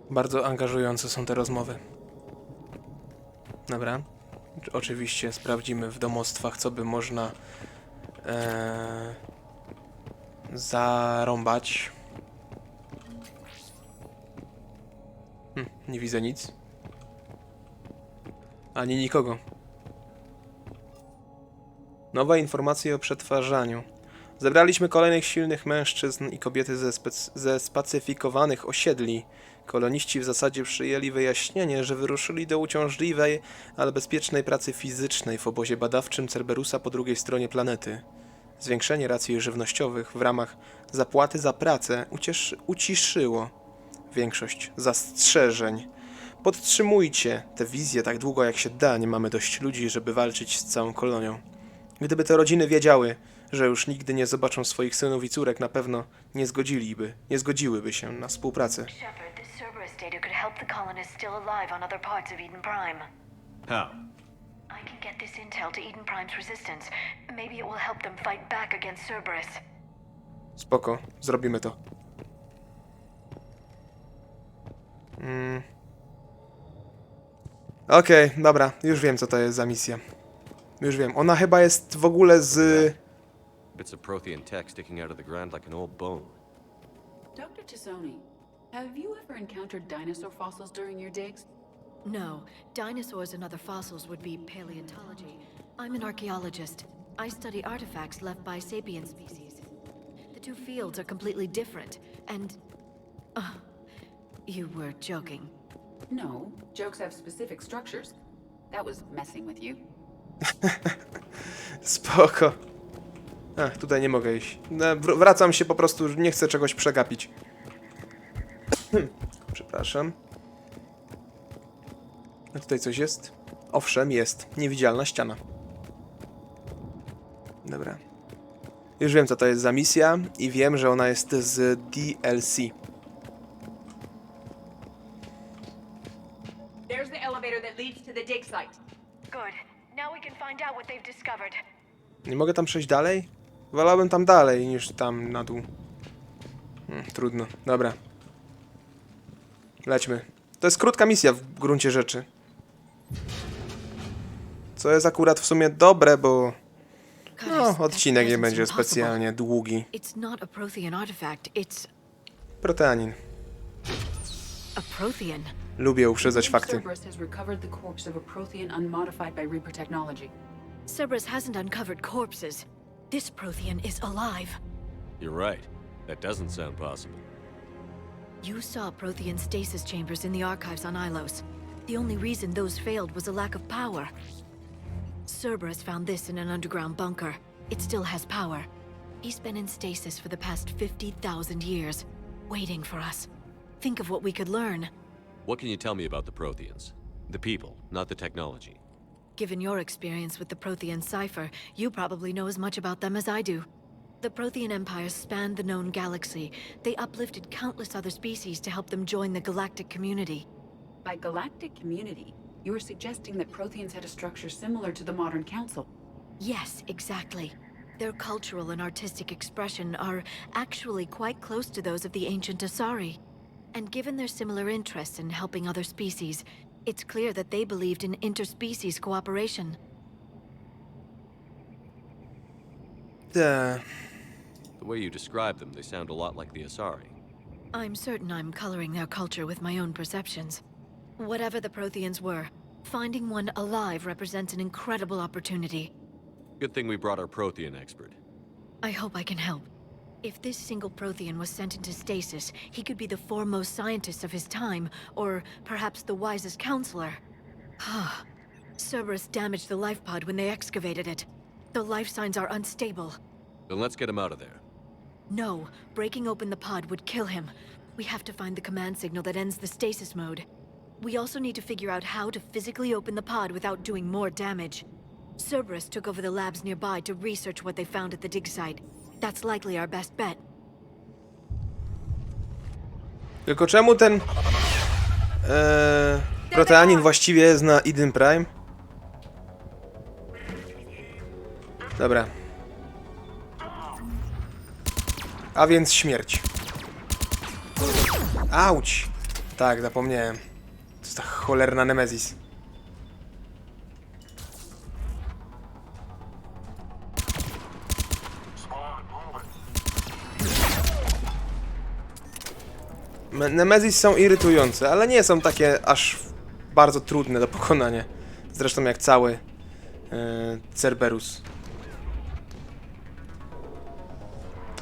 Bardzo angażujące są te rozmowy. Dobra. Oczywiście sprawdzimy w domostwach, co by można zarąbać. Nie widzę nic. Ani nikogo. Nowe informacje o przetwarzaniu. Zebraliśmy kolejnych silnych mężczyzn i kobiety ze spacyfikowanych osiedli. Koloniści w zasadzie przyjęli wyjaśnienie, że wyruszyli do uciążliwej, ale bezpiecznej pracy fizycznej w obozie badawczym Cerberusa po drugiej stronie planety. Zwiększenie racji żywnościowych w ramach zapłaty za pracę uciszyło większość zastrzeżeń. Podtrzymujcie tę wizję tak długo jak się da, nie mamy dość ludzi, żeby walczyć z całą kolonią. Gdyby te rodziny wiedziały, że już nigdy nie zobaczą swoich synów i córek, na pewno nie zgodziłyby się na współpracę. Shepard, this Cerberus data could help the colonists still alive on other parts of Eden Prime. How? I can get this intel to Eden Prime's resistance. Maybe it will help them fight back against Cerberus. Spoko, zrobimy to. Okej, dobra, już wiem co to jest za misja. Już wiem, ona chyba jest w ogóle z... Bits of Protean tech sticking out of the ground like an old bone. Dr. Tisoni, have you ever encountered dinosaur fossils during your digs? No, dinosaurs and other fossils would be paleontology. I'm an archaeologist. I study artifacts left by sapient species. The two fields are completely different, and... you were joking. No, jokes have specific structures. That was messing with you. Spoko. Ach, tutaj nie mogę iść. Wracam się po prostu, nie chcę czegoś przegapić. Przepraszam. A tutaj coś jest? Owszem, jest. Niewidzialna ściana. Dobra. Już wiem, co to jest za misja i wiem, że ona jest z DLC. There's the elevator that leads to the dig site. Good. Now we can find out what they've discovered. Nie mogę tam przejść dalej? Wolałbym tam dalej niż tam na dół. Trudno. Dobra. Lećmy. To jest krótka misja w gruncie rzeczy. Co jest akurat w sumie dobre, bo... No, odcinek nie będzie specjalnie długi. It's not a Protean artifact, it's Proteanin. a Protean. Lubię uprzedzać fakty. Cerberus has recovered the corpse of a Protean unmodified by Reaper technology. Cerberus hasn't uncovered corpses. This Protean is alive. You're right. That doesn't sound possible. You saw Protean stasis chambers in the archives on Ilos. The only reason those failed was a lack of power. Cerberus found this in an underground bunker. It still has power. He's been in stasis for the past 50,000 years, waiting for us. Think of what we could learn. What can you tell me about the Protheans? The people, not the technology. Given your experience with the Prothean cipher, you probably know as much about them as I do. The Prothean Empire spanned the known galaxy. They uplifted countless other species to help them join the galactic community. By galactic community, you are suggesting that Protheans had a structure similar to the modern council. Yes, exactly. Their cultural and artistic expression are actually quite close to those of the ancient Asari. And given their similar interests in helping other species, it's clear that they believed in interspecies cooperation. The way you describe them, they sound a lot like the Asari. I'm certain I'm coloring their culture with my own perceptions. Whatever the Protheans were, finding one alive represents an incredible opportunity. Good thing we brought our Prothean expert. I hope I can help. If this single Prothean was sent into stasis, he could be the foremost scientist of his time, or perhaps the wisest counselor. Cerberus damaged the life pod when they excavated it. The life signs are unstable. Then let's get him out of there. No, breaking open the pod would kill him. We have to find the command signal that ends the stasis mode. We also need to figure out how to physically open the pod without doing more damage. Cerberus took over the labs nearby to research what they found at the dig site. That's likely our best bet. Tylko czemu ten... Proteanin właściwie jest na Eden Prime? Dobra. A więc śmierć. Auć! Tak, zapomniałem. To jest ta cholerna Nemezis. Nemezis są irytujące, ale nie są takie aż bardzo trudne do pokonania. Zresztą jak cały Cerberus.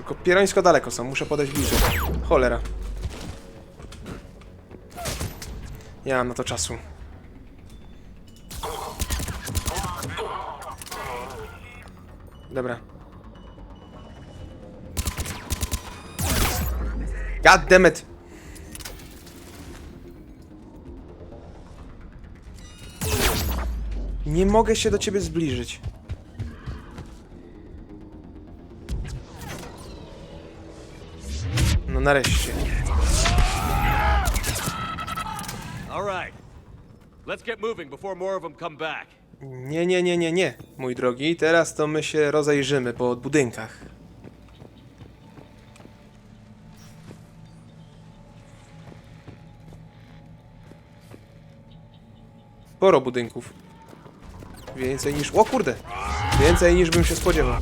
Tylko pierońsko daleko są, muszę podejść bliżej. Cholera. Nie mam na to czasu. Dobra. God damn it! Nie mogę się do ciebie zbliżyć. No nareszcie. All right. Let's get moving before more of them come back. Nie, mój drogi. Teraz to my się rozejrzymy po budynkach. Sporo budynków. Więcej niż... O kurde! Więcej niż bym się spodziewał.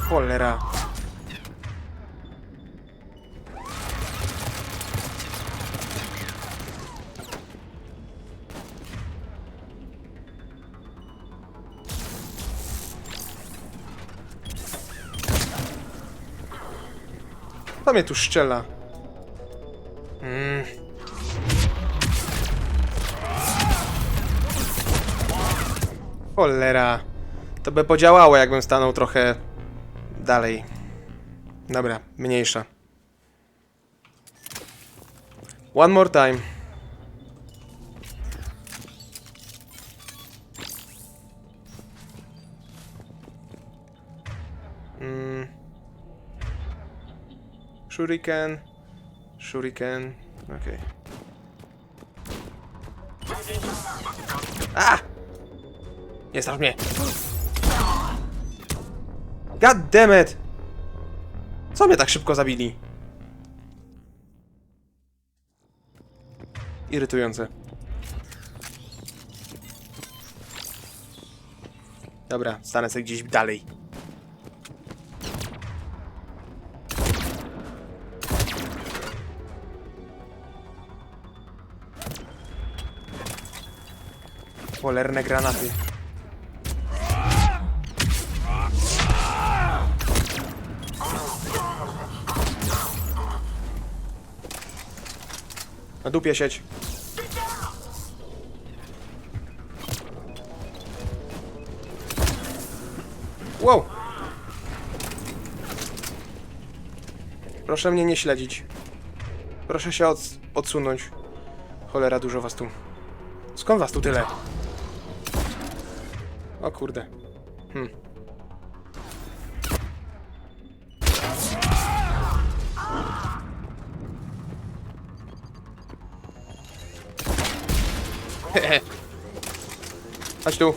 Cholera. Co mnie tu szczela? Cholera. To by podziałało, jakbym stanął trochę dalej. Dobra, mniejsza. One more time. Shuriken. Shuriken. Okej. A! Nie strasz mnie! God damn it! Co mnie tak szybko zabili? Irytujące. Dobra, stanę sobie gdzieś dalej. Cholerne granaty. Na dupie sieć. Wow! Proszę mnie nie śledzić. Proszę się odsunąć. Cholera, dużo was tu. Skąd was tu tyle? O kurde. Hehe. Chodź tu.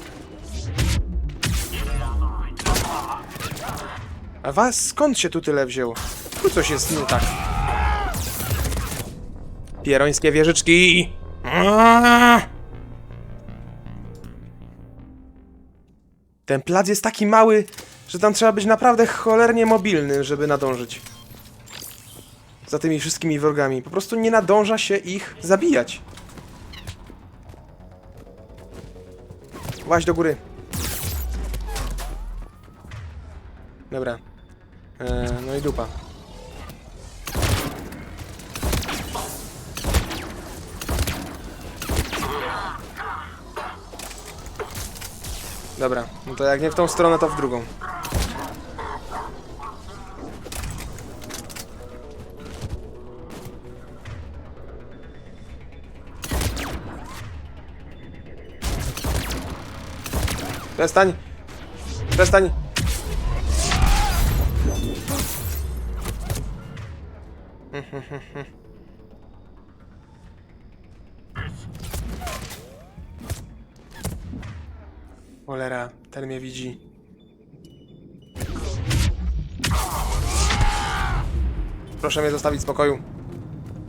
A was skąd się tu tyle wzięło? Tu coś jest nie tak. Pierońskie wieżyczki! Ten plac jest taki mały, że tam trzeba być naprawdę cholernie mobilnym, żeby nadążyć. Za tymi wszystkimi wrogami. Po prostu nie nadąża się ich zabijać. Właź do góry. Dobra. No i dupa. Dobra, no to jak nie w tą stronę, to w drugą. Przestań! Przestań! Cholera, ten mnie widzi. Proszę mnie zostawić w spokoju.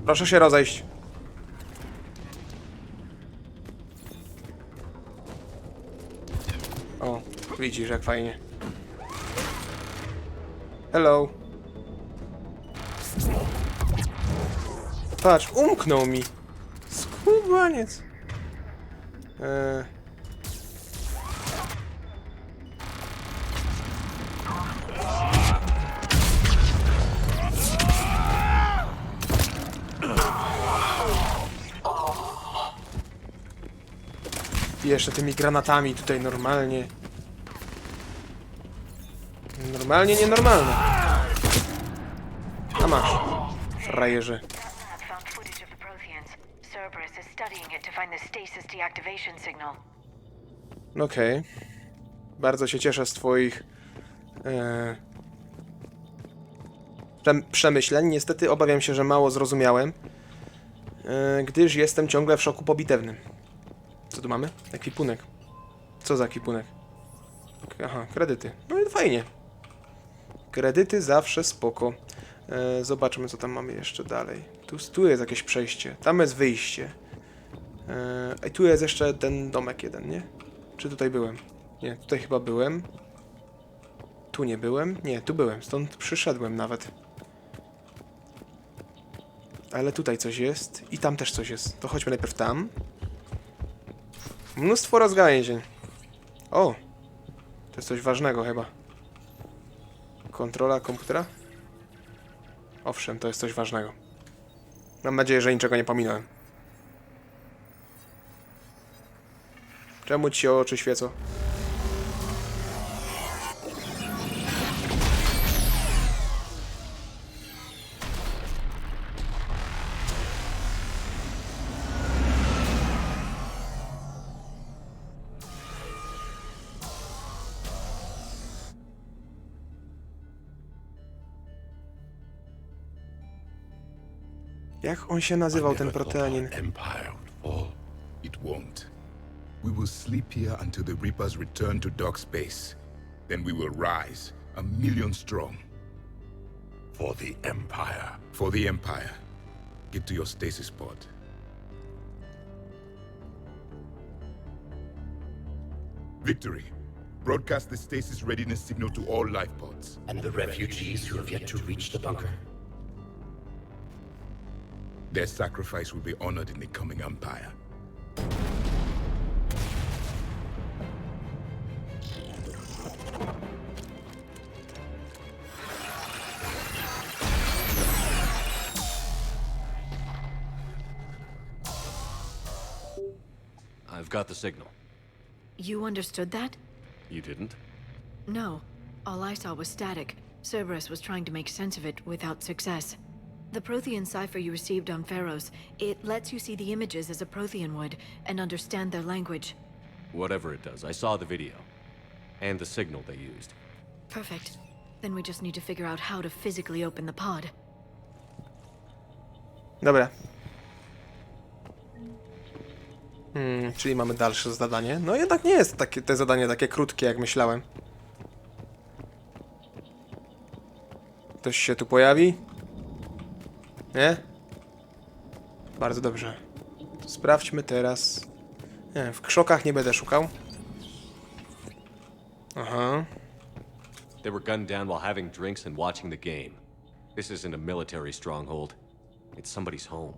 Proszę się rozejść. O, widzisz, jak fajnie. Hello. Patrz, umknął mi. Skubaniec. jeszcze tymi granatami tutaj normalnie. Normalnie nienormalne. A masz, frajerzy. Okej. Bardzo się cieszę z twoich przemyśleń. Niestety obawiam się, że mało zrozumiałem, gdyż jestem ciągle w szoku pobitewnym. Co tu mamy? Ekwipunek. Co za ekwipunek? Aha, kredyty. No i fajnie. Kredyty zawsze spoko. Zobaczmy, co tam mamy jeszcze dalej. Tu jest jakieś przejście. Tam jest wyjście. I tu jest jeszcze ten domek jeden, nie? Czy tutaj byłem? Nie, tutaj chyba byłem. Tu nie byłem? Nie, tu byłem. Stąd przyszedłem nawet. Ale tutaj coś jest. I tam też coś jest. To chodźmy najpierw tam. Mnóstwo rozgałęzień. O! To jest coś ważnego chyba. Kontrola komputera? Owszem, to jest coś ważnego. Mam nadzieję, że niczego nie pominąłem. Czemu ci się oczy świecą? Jak on się nazywał, ten Proteanin? Empire would fall. It won't. We will sleep here until the Reapers return to dark space. Then we will rise, 1,000,000 strong. For the Empire. For the Empire. Get to your stasis pod. Victory. Broadcast the stasis readiness signal to all life pods. And the refugees who have yet to reach the bunker. Their sacrifice will be honored in the coming Empire. I've got the signal. You understood that? You didn't? No. All I saw was static. Cerberus was trying to make sense of it without success. The Prothean cipher you received on Pharaohs, it lets you see the images as a Prothean would, and understand their language. Whatever it does, I saw the video. And the signal they used. Perfect. Then we just need to figure out how to physically open the pod. Dobra. Czyli mamy dalsze zadanie. No jednak nie jest te zadanie takie krótkie, jak myślałem. Ktoś się tu pojawi? Nie? Bardzo dobrze. To sprawdźmy teraz. Nie, w krzokach nie będę szukał. Aha. They were gunned down while having drinks and watching the game. This isn't a military stronghold. It's somebody's home.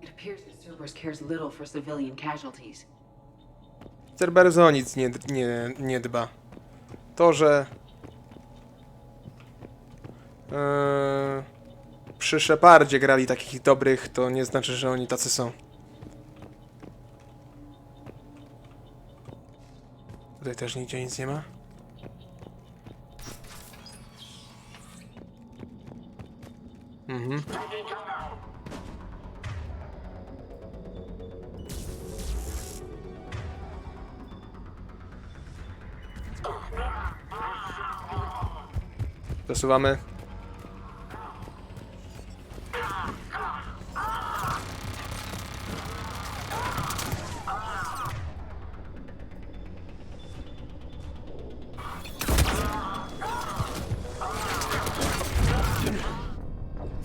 It appears that Cerberus cares little for civilian casualties. Cerberus o nic nie dba. To, że przy Shepardzie grali takich dobrych, to nie znaczy, że oni tacy są. Tutaj też nigdzie nic nie ma. Przesuwamy.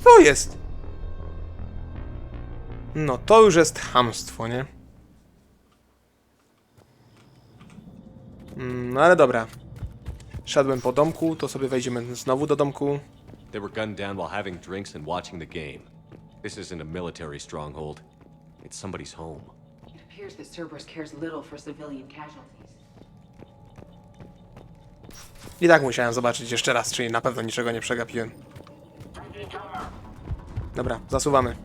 Co jest? No to już jest chamstwo, nie? No ale dobra. Szedłem po domku, to sobie wejdziemy znowu do domku. They were gunned down while having drinks and watching the game. This isn't a military stronghold. It's somebody's home. It appears that Cerberus cares little for civilian casualties. I tak musiałem zobaczyć jeszcze raz, czyli na pewno niczego nie przegapiłem. Dobra, zasuwamy.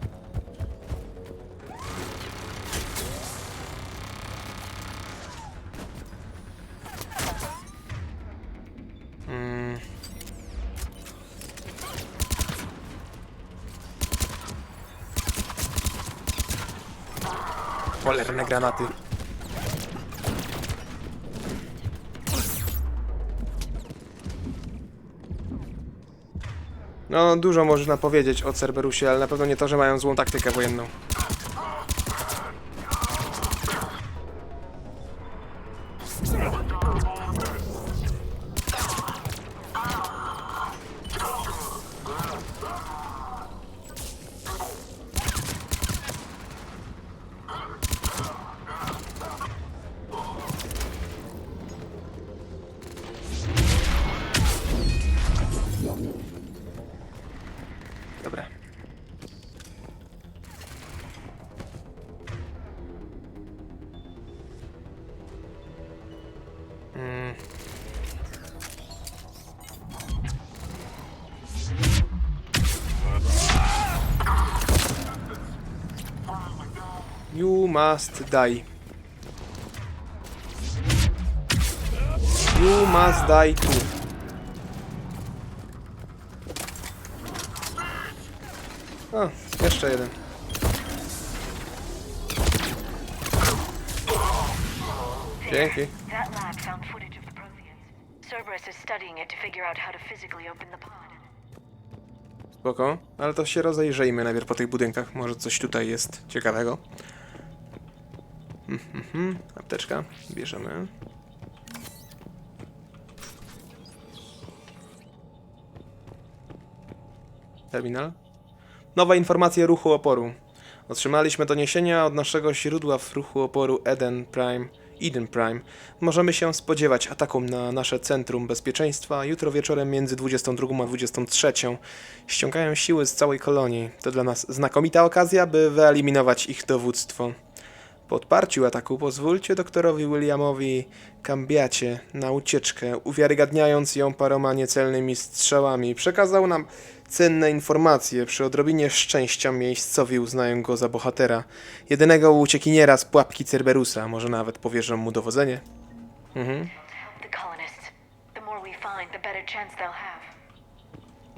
Cholerne granaty. No, dużo można powiedzieć o Cerberusie, ale na pewno nie to, że mają złą taktykę wojenną. Dobra. You must die. You must die too. O, jeszcze jeden. Dzięki. That lab found footage of the Proteans. Cerberus is studying it to figure out how to physically open the pod. Spoko, ale to się rozejrzyjmy najpierw po tych budynkach. Może coś tutaj jest ciekawego. Apteczka. Bierzemy. Terminal. Nowe informacje ruchu oporu. Otrzymaliśmy doniesienia od naszego źródła w ruchu oporu Eden Prime. Możemy się spodziewać ataku na nasze centrum bezpieczeństwa jutro wieczorem między 22 a 23. Ściągają siły z całej kolonii. To dla nas znakomita okazja, by wyeliminować ich dowództwo. Po odparciu ataku pozwólcie doktorowi Williamowi Cambiacie na ucieczkę, uwiarygadniając ją paroma niecelnymi strzałami. Przekazał nam cenne informacje. Przy odrobinie szczęścia miejscowi uznają go za bohatera. Jedynego uciekiniera z pułapki Cerberusa. Może nawet powierzą mu dowodzenie.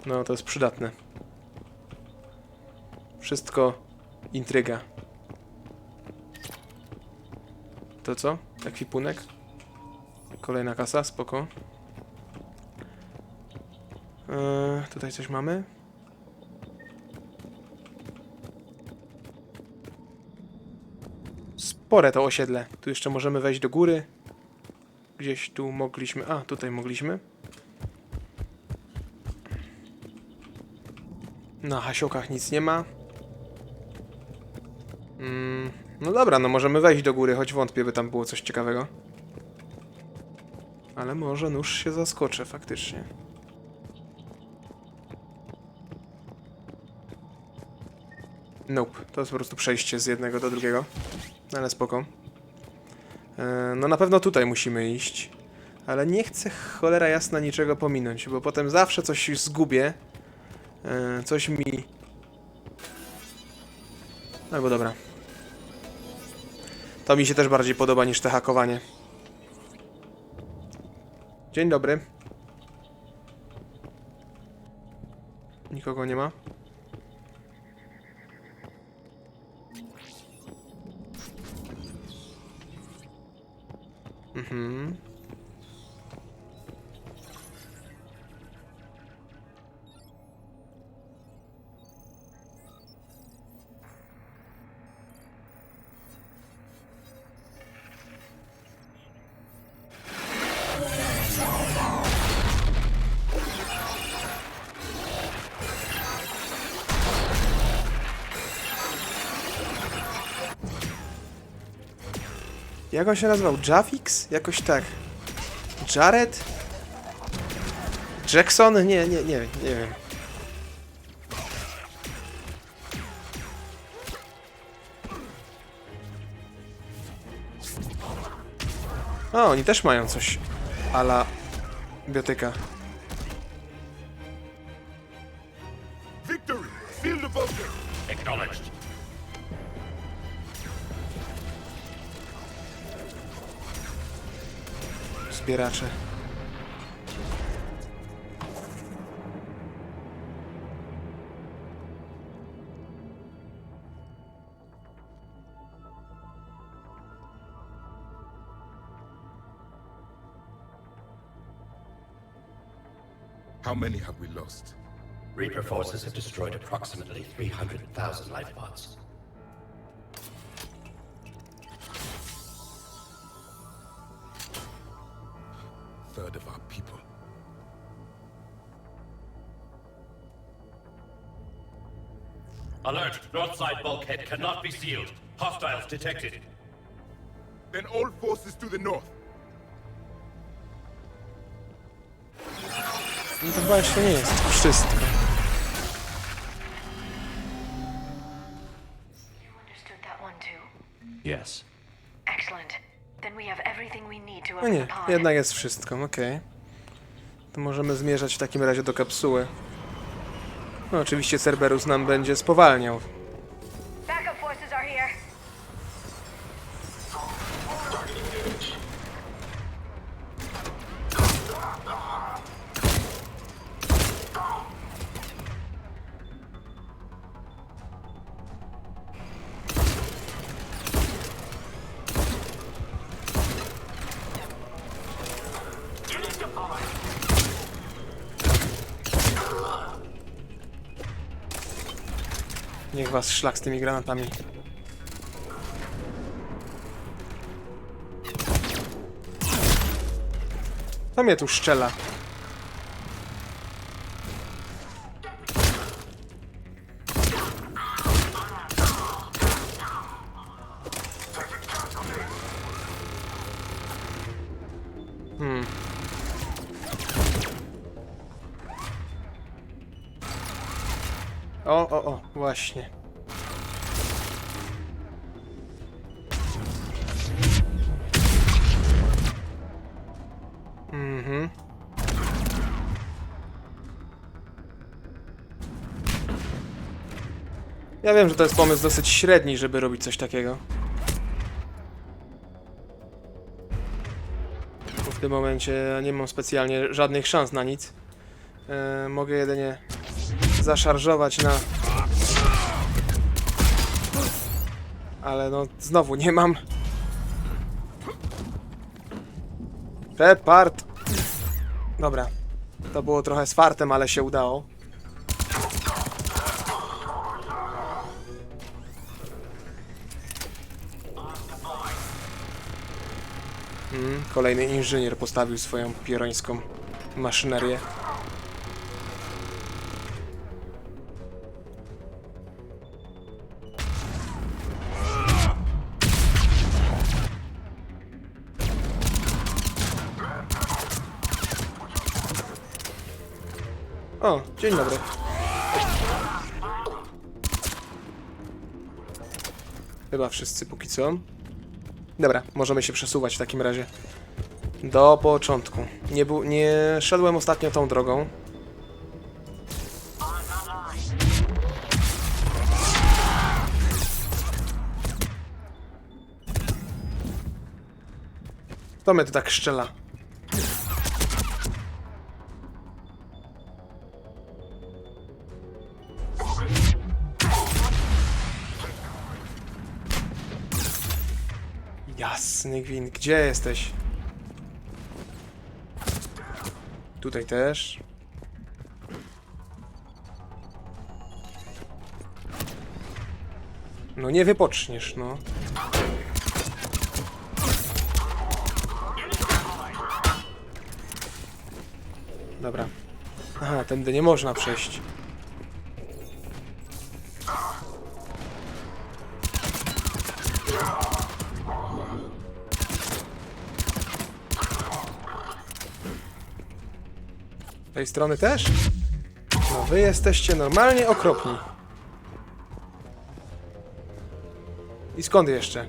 No, to jest przydatne. Wszystko intryga. To co? Ekwipunek? Kolejna kasa, spoko. Tutaj coś mamy? Spore to osiedle. Tu jeszcze możemy wejść do góry. Gdzieś tu mogliśmy... A, tutaj mogliśmy. Na hasiokach nic nie ma. No dobra, no możemy wejść do góry, choć wątpię, by tam było coś ciekawego. Ale może nóż się zaskoczę faktycznie. Nope, to jest po prostu przejście z jednego do drugiego. Ale spoko. No na pewno tutaj musimy iść. Ale nie chcę, cholera jasna, niczego pominąć, bo potem zawsze coś zgubię. Coś mi... Albo dobra. To mi się też bardziej podoba niż te hakowanie. Dzień dobry. Nikogo nie ma? Jak on się nazywał? Javix? Jakoś tak. Jared? Jackson? Nie wiem. O, oni też mają coś a la biotyka. Victory! Seal the bunker! Acknowledged. Zbieracze. How many have we lost? Reaper forces have destroyed approximately 300,000 life pods. Third of our people. Alert! North side bulkhead cannot be sealed. Hostiles detected. Then all forces to the north. No to chyba jeszcze nie jest wszystko. Understood that one too? Yes. Excellent. Then we have everything we need to No open nie, the pod. jednak jest wszystko, okej. To możemy zmierzać w takim razie do kapsuły. No oczywiście Cerberus nam będzie spowalniał. Backup forces are here. Niech was szlak z tymi granatami. To mnie tu szczela. O, właśnie. Ja wiem, że to jest pomysł dosyć średni, żeby robić coś takiego. Bo w tym momencie nie mam specjalnie żadnych szans na nic. Mogę jedynie zaszarżować na... Ale no, znowu nie mam. Shepard! Dobra. To było trochę z fartem, ale się udało. Kolejny inżynier postawił swoją pierońską maszynerię. O, dzień dobry. Chyba wszyscy póki co. Dobra, możemy się przesuwać w takim razie. Do początku. Nie szedłem ostatnio tą drogą. To mnie tu tak szczela. Jasny gwint, gdzie jesteś? Tutaj też. No nie wypoczniesz, no. Dobra. Aha, tędy nie można przejść. Z tej strony też? No wy jesteście normalnie okropni. I skąd jeszcze?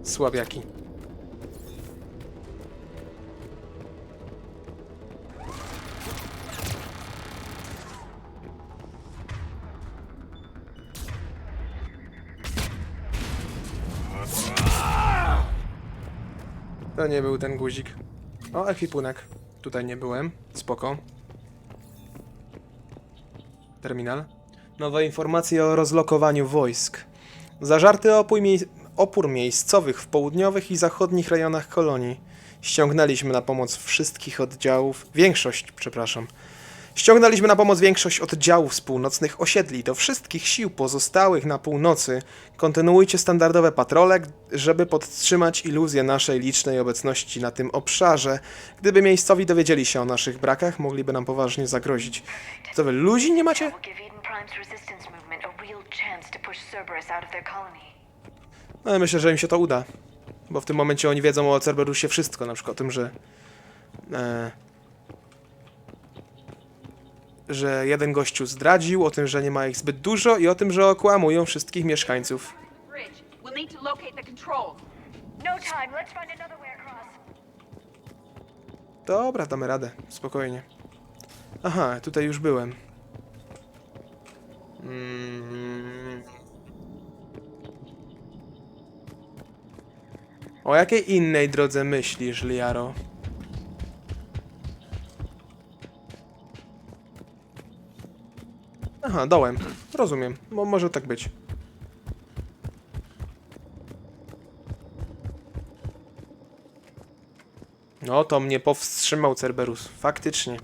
Słabiaki. To nie był ten guzik. O, ekwipunek. Tutaj nie byłem. Spoko. Terminal. Nowe informacje o rozlokowaniu wojsk. Zażarty opór miejscowych w południowych i zachodnich rejonach kolonii. Ściągnęliśmy na pomoc Ściągnęliśmy na pomoc większość oddziałów z północnych osiedli. Do wszystkich sił pozostałych na północy kontynuujcie standardowe patrole, żeby podtrzymać iluzję naszej licznej obecności na tym obszarze. Gdyby miejscowi dowiedzieli się o naszych brakach, mogliby nam poważnie zagrozić. Co wy, ludzi nie macie? No, myślę, że im się to uda. Bo w tym momencie oni wiedzą o Cerberusie wszystko, na przykład o tym, że jeden gościu zdradził, o tym, że nie ma ich zbyt dużo i o tym, że okłamują wszystkich mieszkańców. Dobra, damy radę, spokojnie. Aha, tutaj już byłem. O jakiej innej drodze myślisz, Liaro? Aha, dołem. Rozumiem. Może tak być. No, to mnie powstrzymał Cerberus. Faktycznie.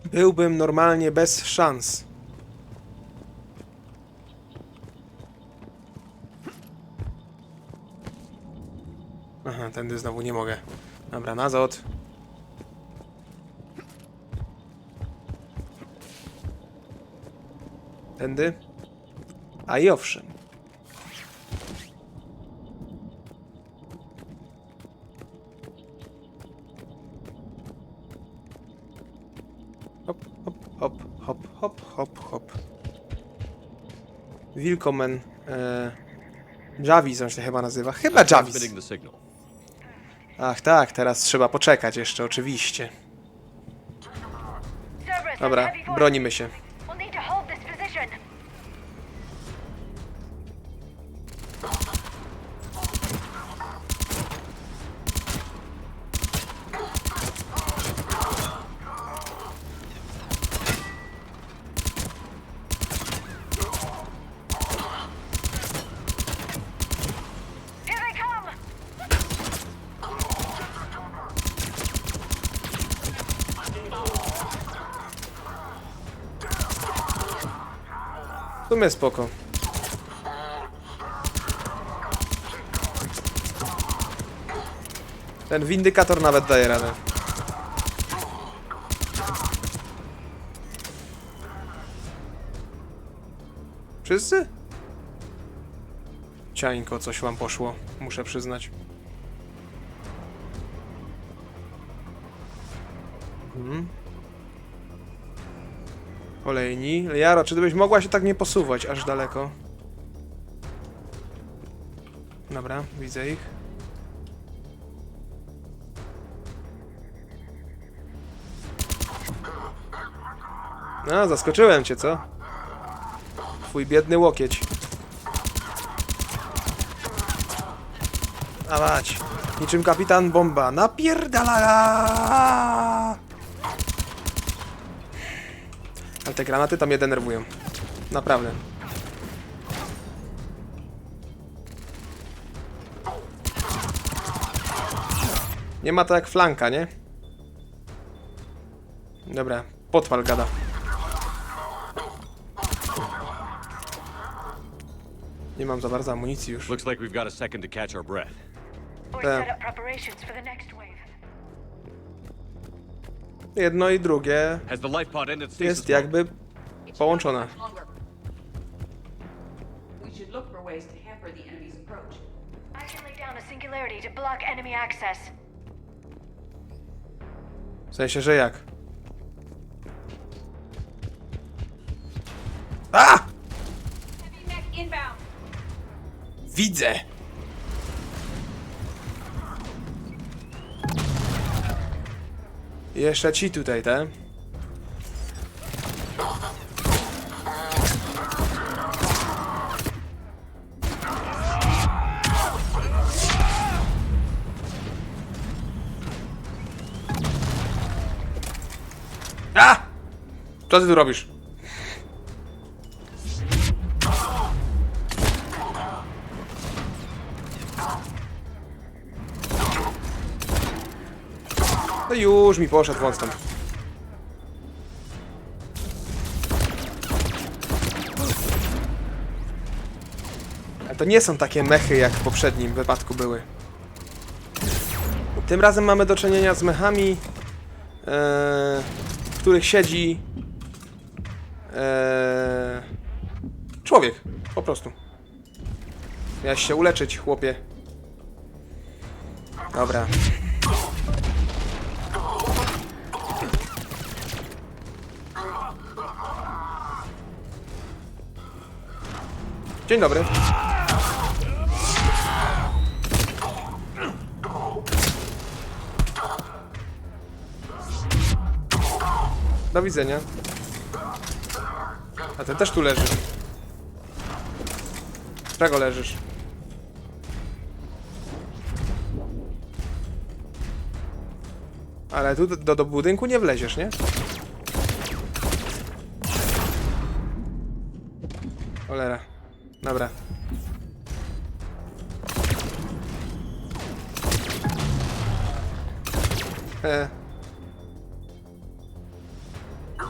Byłbym normalnie bez szans. Aha, tędy znowu nie mogę. Dobra, nazad. Tędy? A i owszem. Hop, hop, hop, hop, hop, hop, hop. Willkommen. Javis on się chyba nazywa. Chyba Javis. Ach tak, teraz trzeba poczekać jeszcze, oczywiście. Dobra, bronimy się. W sumie spoko. Ten windykator nawet daje radę. Wszyscy? Ciańko, coś wam poszło, muszę przyznać. Kolejni. Liaro, czy byś mogła się tak nie posuwać aż daleko? Dobra, widzę ich. No, zaskoczyłem cię, co? Twój biedny łokieć. Dawać. Niczym kapitan bomba. Napierdala! Ale te granaty tam mnie denerwują. Naprawdę. Nie ma to jak flanka, nie? Dobra, podpal gada. Nie mam za bardzo amunicji już. Looks like we've got a second to catch our breath. Jedno i drugie jest jakby połączone. W sensie, że jak? A! Widzę! Jeszcze ci tutaj, te. A! Co ty tu robisz? To już mi poszedł wąt stąd. Ale to nie są takie mechy, jak w poprzednim wypadku były. Tym razem mamy do czynienia z mechami, w których siedzi człowiek, po prostu. Miałeś się uleczyć, chłopie. Dobra. Dzień dobry. Do widzenia. A ty też tu leżysz. Czego leżysz? Ale tu do budynku nie wleziesz, nie? Cholera. Dobra.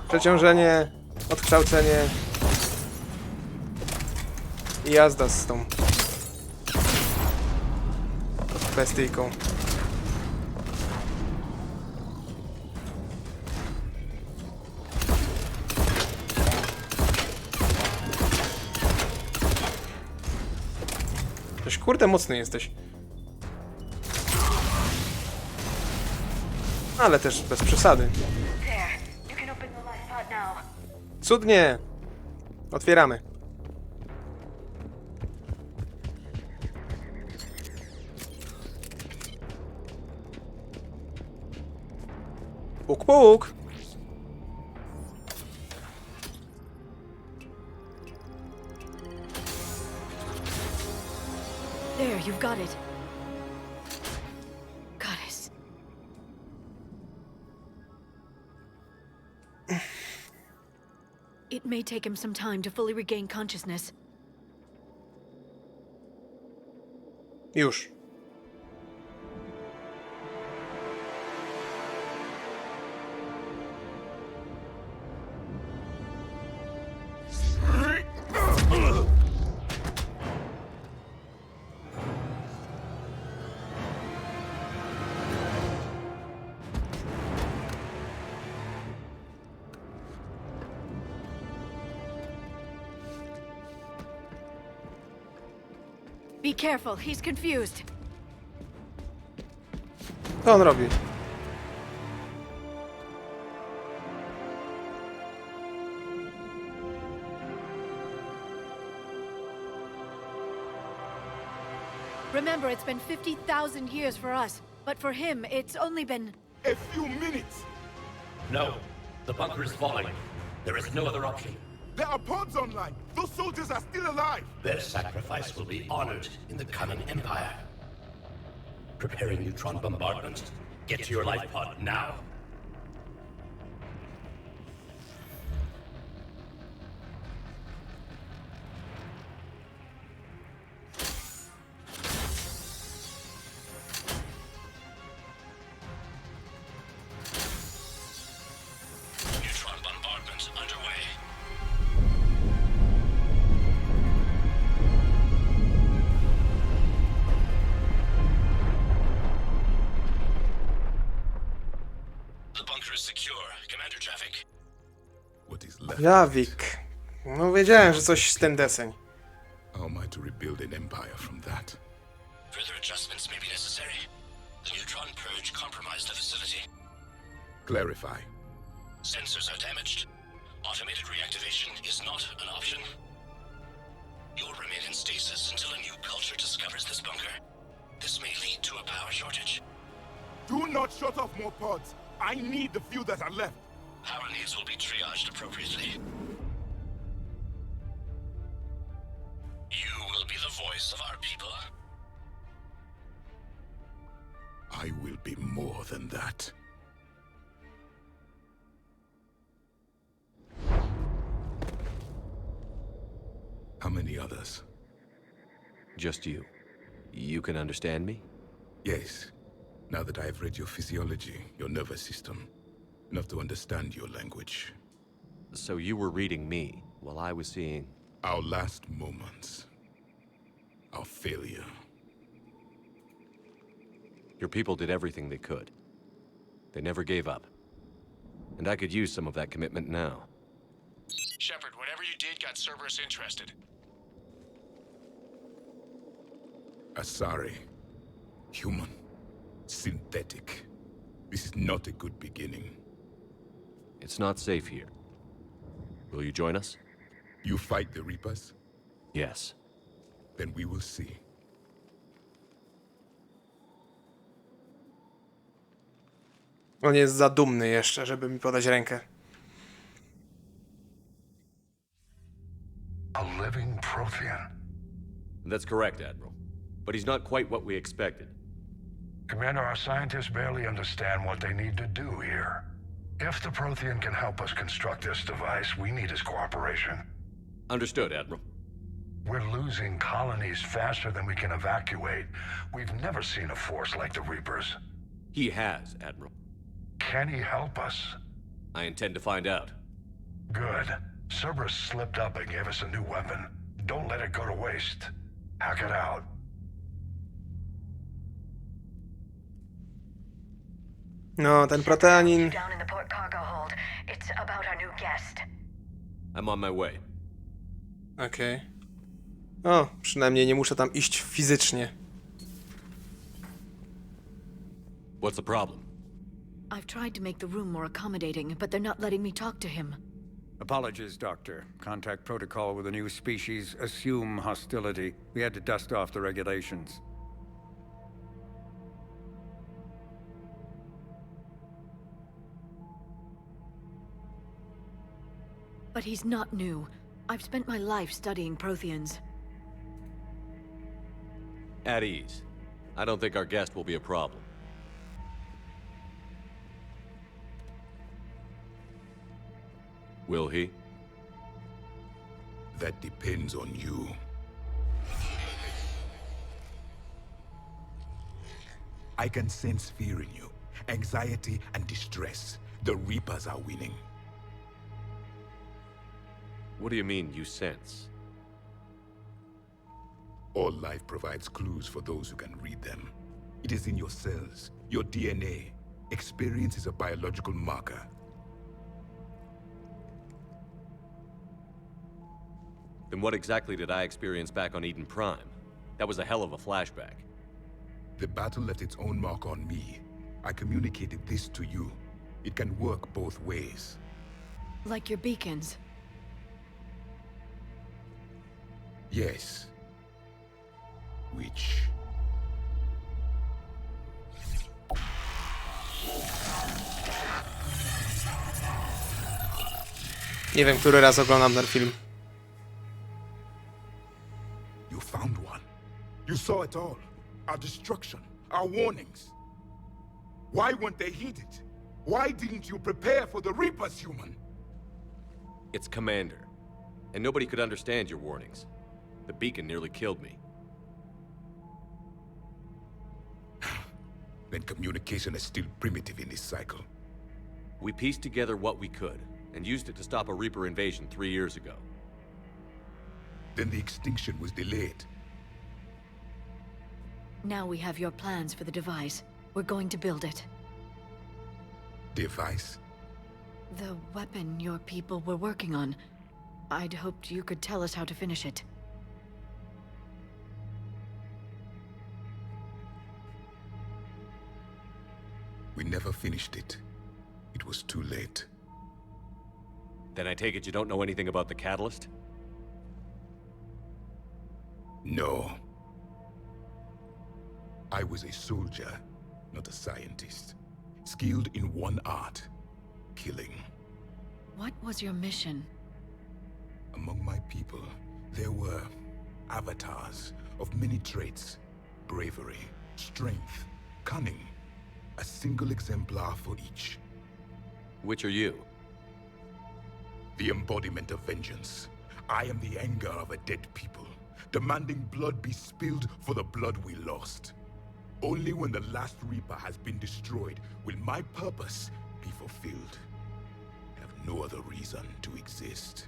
Przeciążenie, odkształcenie i jazda z tą bestyjką. Toś kurde mocny jesteś. Ale też bez przesady. Cudnie! Otwieramy. Puk, puk! There, you've got it. Goddess. It may take him some time to fully regain consciousness. Już. Be careful, he's confused. Co on robi? Remember, it's been 50,000 years for us, but for him, it's only been... A few minutes! No. The bunker is falling. There is no other option. There are pods online! Those soldiers are still alive! Their sacrifice will be honored in the coming empire. Preparing neutron bombardment. Get to your life pod now. Neutron bombardment underway. Jawik. No wiedziałem, że coś z ten deseń. How am I to rebuild an empire from that? Further adjustments may be necessary. The neutron purge compromised the facility. Clarify. Sensors are damaged. Automated reactivation is not an option. You'll remain in stasis until a new culture discovers this bunker. This may lead to a power shortage. Do not shut off more pods! I need the few that are left! Power needs will be triaged appropriately. You will be the voice of our people. I will be more than that. How many others? Just you. You can understand me? Yes. Now that I've read your physiology, your nervous system, enough to understand your language. So you were reading me, while I was seeing... Our last moments. Our failure. Your people did everything they could. They never gave up. And I could use some of that commitment now. Shepard, whatever you did got Cerberus interested. Asari. Human. Synthetic. This is not a good beginning. It's not safe here. Will you join us? You fight the Reapers? Yes. Then we will see. On jest za dumny jeszcze, żeby mi podać rękę. A living Protean. That's correct, Admiral. But he's not quite what we expected. Commander, our scientists barely understand what they need to do here. If the Protean can help us construct this device, we need his cooperation. Understood, Admiral. We're losing colonies faster than we can evacuate. We've never seen a force like the Reapers. He has, Admiral. Can he help us? I intend to find out. Good. Cerberus slipped up and gave us a new weapon. Don't let it go to waste. Hack it out. No, ten Proteanin. Down in the port cargo hold. It's about our new guest. I'm on my way. Okej. O, przynajmniej nie muszę tam iść fizycznie. What's the problem? I've tried to make the room more accommodating, but they're not letting me talk to him. Apologies, Doctor. Contact protocol with a new species. Assume hostility. We had to dust off the regulations. But he's not new. I've spent my life studying Protheans. At ease. I don't think our guest will be a problem. Will he? That depends on you. I can sense fear in you, anxiety and distress. The Reapers are winning. What do you mean, you sense? All life provides clues for those who can read them. It is in your cells, your DNA. Experience is a biological marker. Then what exactly did I experience back on Eden Prime? That was a hell of a flashback. The battle left its own mark on me. I communicated this to you. It can work both ways. Like your beacons. Yes. Which... Nie wiem, który raz oglądam ten film. You found one. You saw it all. Our destruction, our warnings. Why weren't they heeded? Why didn't you prepare for the Reapers, human? It's Commander. And nobody could understand your warnings. The beacon nearly killed me. Then communication is still primitive in this cycle. We pieced together what we could, and used it to stop a Reaper invasion 3 years ago. Then the extinction was delayed. Now we have your plans for the device. We're going to build it. Device? The weapon your people were working on. I'd hoped you could tell us how to finish it. We never finished it. It was too late. Then I take it you don't know anything about the catalyst? No. I was a soldier, not a scientist. Skilled in one art, killing. What was your mission? Among my people, there were avatars of many traits. Bravery, strength, cunning. A single exemplar for each. Which are you? The embodiment of vengeance. I am the anger of a dead people, demanding blood be spilled for the blood we lost. Only when the last Reaper has been destroyed will my purpose be fulfilled. I have no other reason to exist.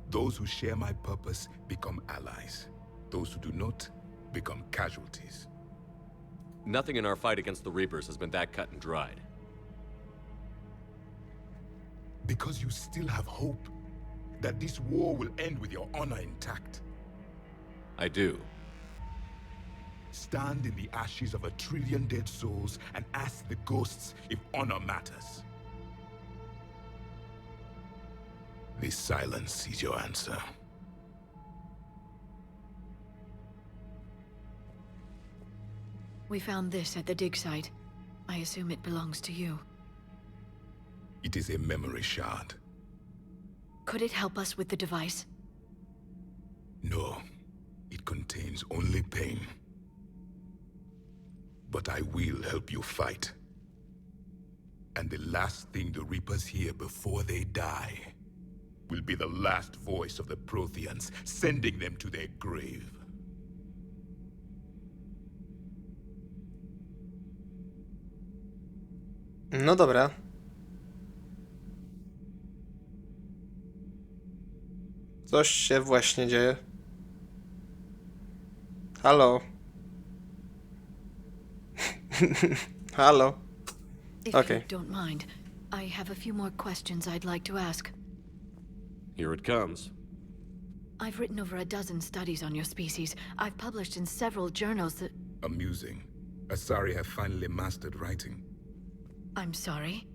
Those who share my purpose become allies. Those who do not become casualties. Nothing in our fight against the Reapers has been that cut and dried. Because you still have hope that this war will end with your honor intact. I do. Stand in the ashes of 1 trillion dead souls and ask the ghosts if honor matters. This silence is your answer. We found this at the dig site. I assume it belongs to you. It is a memory shard. Could it help us with the device? No, it contains only pain. But I will help you fight. And the last thing the Reapers hear before they die will be the last voice of the Proteans, sending them to their grave. No dobra. Coś się właśnie dzieje. Halo. Halo. If Okay. you don't mind, I have a few more questions I'd like to ask. Here it comes. I've written over a dozen studies on your species. I've published in several journals that... Amusing. Asari have finally mastered writing. I'm sorry?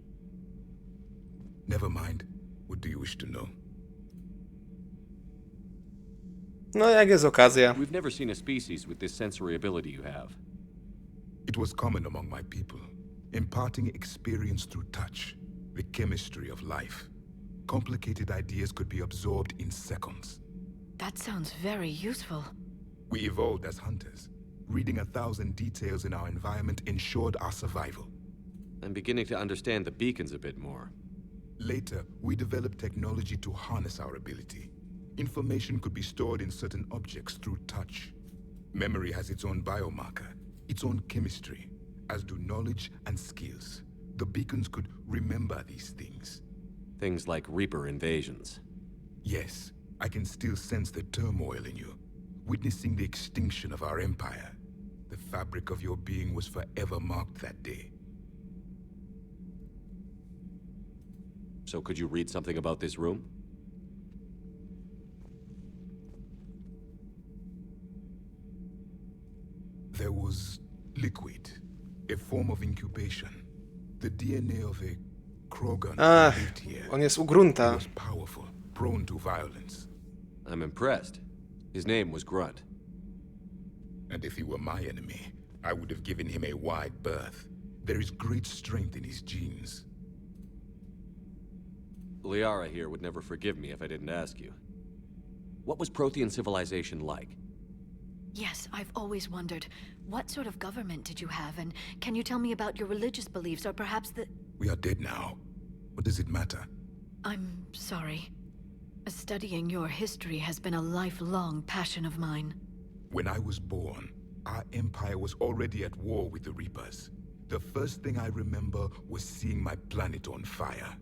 Never mind. What do you wish to know? No jak jest okazja. We've never seen a species with this sensory ability you have. It was common among my people, imparting experience through touch, the chemistry of life. Complicated ideas could be absorbed in seconds. That sounds very useful. We evolved as hunters. Reading 1,000 details in our environment ensured our survival. I'm beginning to understand the beacons a bit more. Later, we developed technology to harness our ability. Information could be stored in certain objects through touch. Memory has its own biomarker, its own chemistry, as do knowledge and skills. The beacons could remember these things. Things like Reaper invasions. Yes, I can still sense the turmoil in you, witnessing the extinction of our empire. The fabric of your being was forever marked that day. So could you read something about this room? There was liquid, a form of incubation. The DNA of a Krogan lived here. On jest u Grunta. He was powerful, prone to violence. I'm impressed. His name was Grunt. And if he were my enemy, I would have given him a wide berth. There is great strength in his genes. Liara here would never forgive me if I didn't ask you. What was Protean civilization like? Yes, I've always wondered, what sort of government did you have, and can you tell me about your religious beliefs, or perhaps the... We are dead now. What does it matter? I'm sorry. Studying your history has been a lifelong passion of mine. When I was born, our empire was already at war with the Reapers. The first thing I remember was seeing my planet on fire.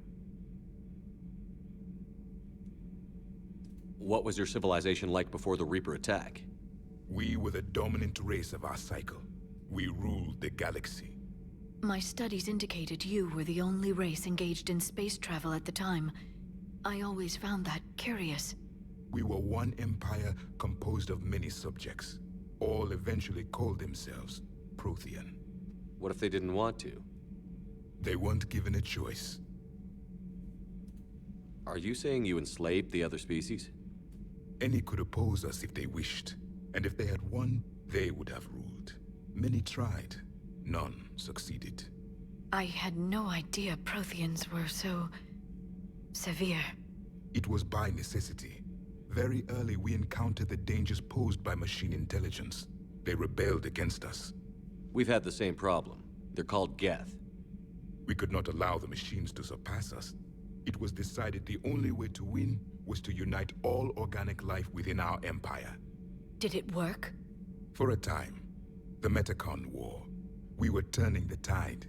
What was your civilization like before the Reaper attack? We were the dominant race of our cycle. We ruled the galaxy. My studies indicated you were the only race engaged in space travel at the time. I always found that curious. We were one empire composed of many subjects. All eventually called themselves Protean. What if they didn't want to? They weren't given a choice. Are you saying you enslaved the other species? Any could oppose us if they wished. And if they had won, they would have ruled. Many tried. None succeeded. I had no idea Protheans were so... severe. It was by necessity. Very early we encountered the dangers posed by machine intelligence. They rebelled against us. We've had the same problem. They're called Geth. We could not allow the machines to surpass us. It was decided the only way to win was to unite all organic life within our empire. Did it work? For a time, the Metacon War, we were turning the tide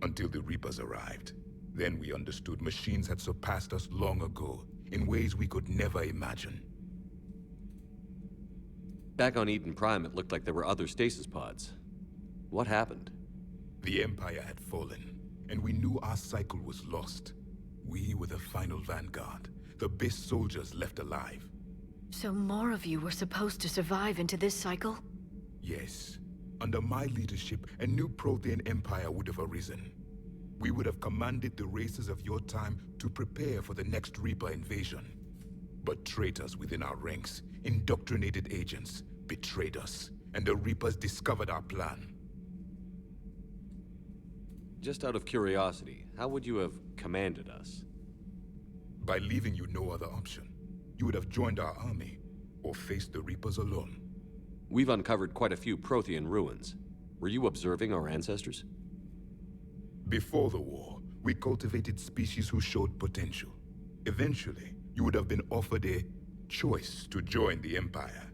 until the Reapers arrived. Then we understood machines had surpassed us long ago in ways we could never imagine. Back on Eden Prime, it looked like there were other stasis pods. What happened? The Empire had fallen, and we knew our cycle was lost. We were the final vanguard, the best soldiers left alive. So more of you were supposed to survive into this cycle? Yes. Under my leadership, a new Protean empire would have arisen. We would have commanded the races of your time to prepare for the next Reaper invasion. But traitors within our ranks, indoctrinated agents, betrayed us, and the Reapers discovered our plan. Just out of curiosity, how would you have commanded us? By leaving you no other option. You would have joined our army, or faced the Reapers alone. We've uncovered quite a few Protean ruins. Were you observing our ancestors? Before the war, we cultivated species who showed potential. Eventually, you would have been offered a choice to join the Empire.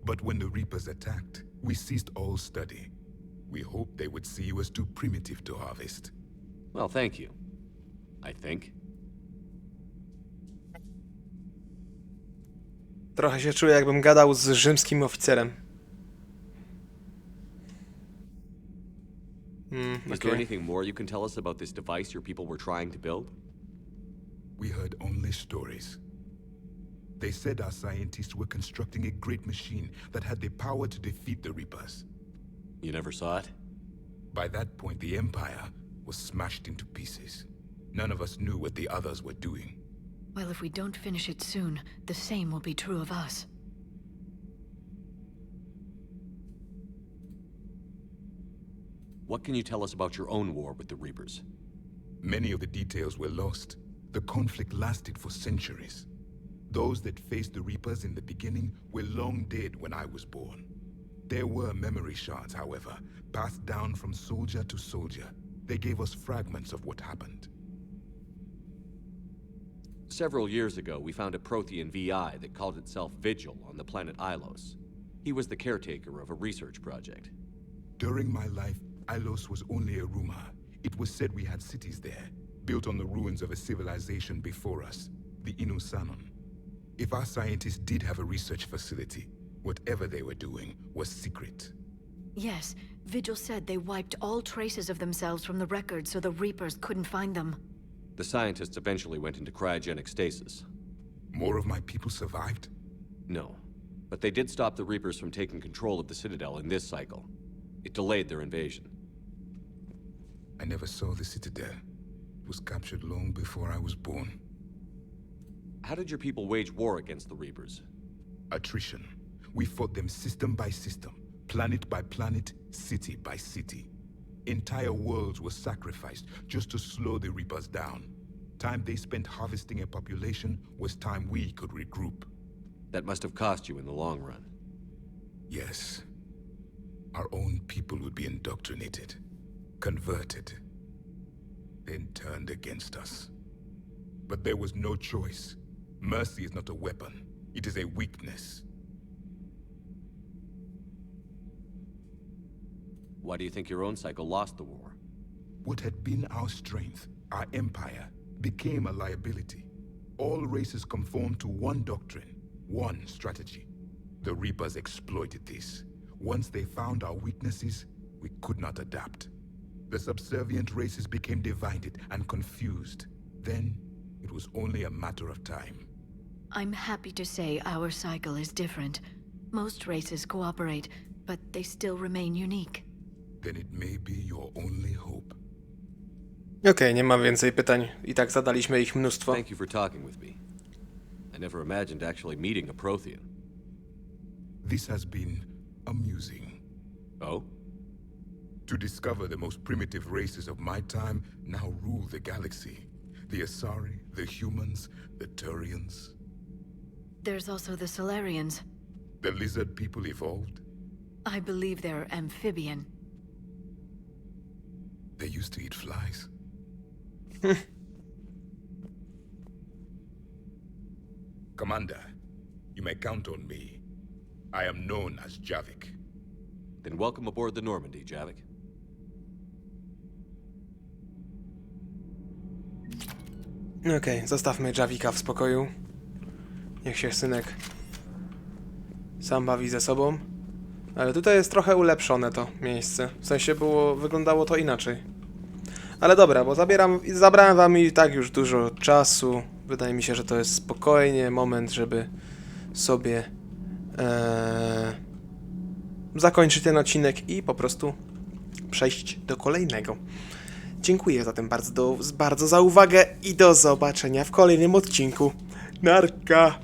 But when the Reapers attacked, we ceased all study. We hoped they would see you as too primitive to harvest. Well, thank you. I think. Trochę się czuję, jakbym gadał z rzymskim oficerem. Is there anything more you can tell us about this device your people were trying to build? We heard only stories. They said our scientists were constructing a great machine that had the power to defeat the Reapers. You never saw it? By that point, the Empire was smashed into pieces. None of us knew what the others were doing. Well, if we don't finish it soon, the same will be true of us. What can you tell us about your own war with the Reapers? Many of the details were lost. The conflict lasted for centuries. Those that faced the Reapers in the beginning were long dead when I was born. There were memory shards, however, passed down from soldier to soldier. They gave us fragments of what happened. Several years ago, we found a Protean VI that called itself Vigil on the planet Ilos. He was the caretaker of a research project. During my life, Ilos was only a rumor. It was said we had cities there, built on the ruins of a civilization before us, the Inusanon. If our scientists did have a research facility, whatever they were doing was secret. Yes, Vigil said they wiped all traces of themselves from the records so the Reapers couldn't find them. The scientists eventually went into cryogenic stasis. More of my people survived? No, but they did stop the Reapers from taking control of the Citadel in this cycle. It delayed their invasion. I never saw the Citadel. It was captured long before I was born. How did your people wage war against the Reapers? Attrition. We fought them system by system, planet by planet, city by city. Entire worlds were sacrificed just to slow the Reapers down. Time they spent harvesting a population was time we could regroup. That must have cost you in the long run. Yes. Our own people would be indoctrinated, converted, then turned against us. But there was no choice. Mercy is not a weapon. It is a weakness. Why do you think your own cycle lost the war? What had been our strength, our empire, became a liability. All races conformed to one doctrine, one strategy. The Reapers exploited this. Once they found our weaknesses, we could not adapt. The subservient races became divided and confused. Then, it was only a matter of time. I'm happy to say our cycle is different. Most races cooperate, but they still remain unique. Then it may be your only hope. Okej, nie ma więcej pytań. I tak zadaliśmy ich mnóstwo. Thank you for talking with me. I never imagined actually meeting a Protean. This has been amusing. Oh? To discover the most primitive races of my time now rule the galaxy. The Asari, the humans, the Turians. There's also the Solarians. The lizard people evolved? I believe they're amphibian. They used to eat flies. Commander, you may count on me. I am known as Javik. Then welcome aboard the Normandy, Javik. Okej, zostawmy Javika w spokoju. Niech się synek sam bawi ze sobą. Ale tutaj jest trochę ulepszone to miejsce. W sensie wyglądało to inaczej. Ale dobra, bo zabrałem wam i tak już dużo czasu. Wydaje mi się, że to jest spokojnie moment, żeby sobie zakończyć ten odcinek i po prostu przejść do kolejnego. Dziękuję zatem bardzo za uwagę i do zobaczenia w kolejnym odcinku. Narka!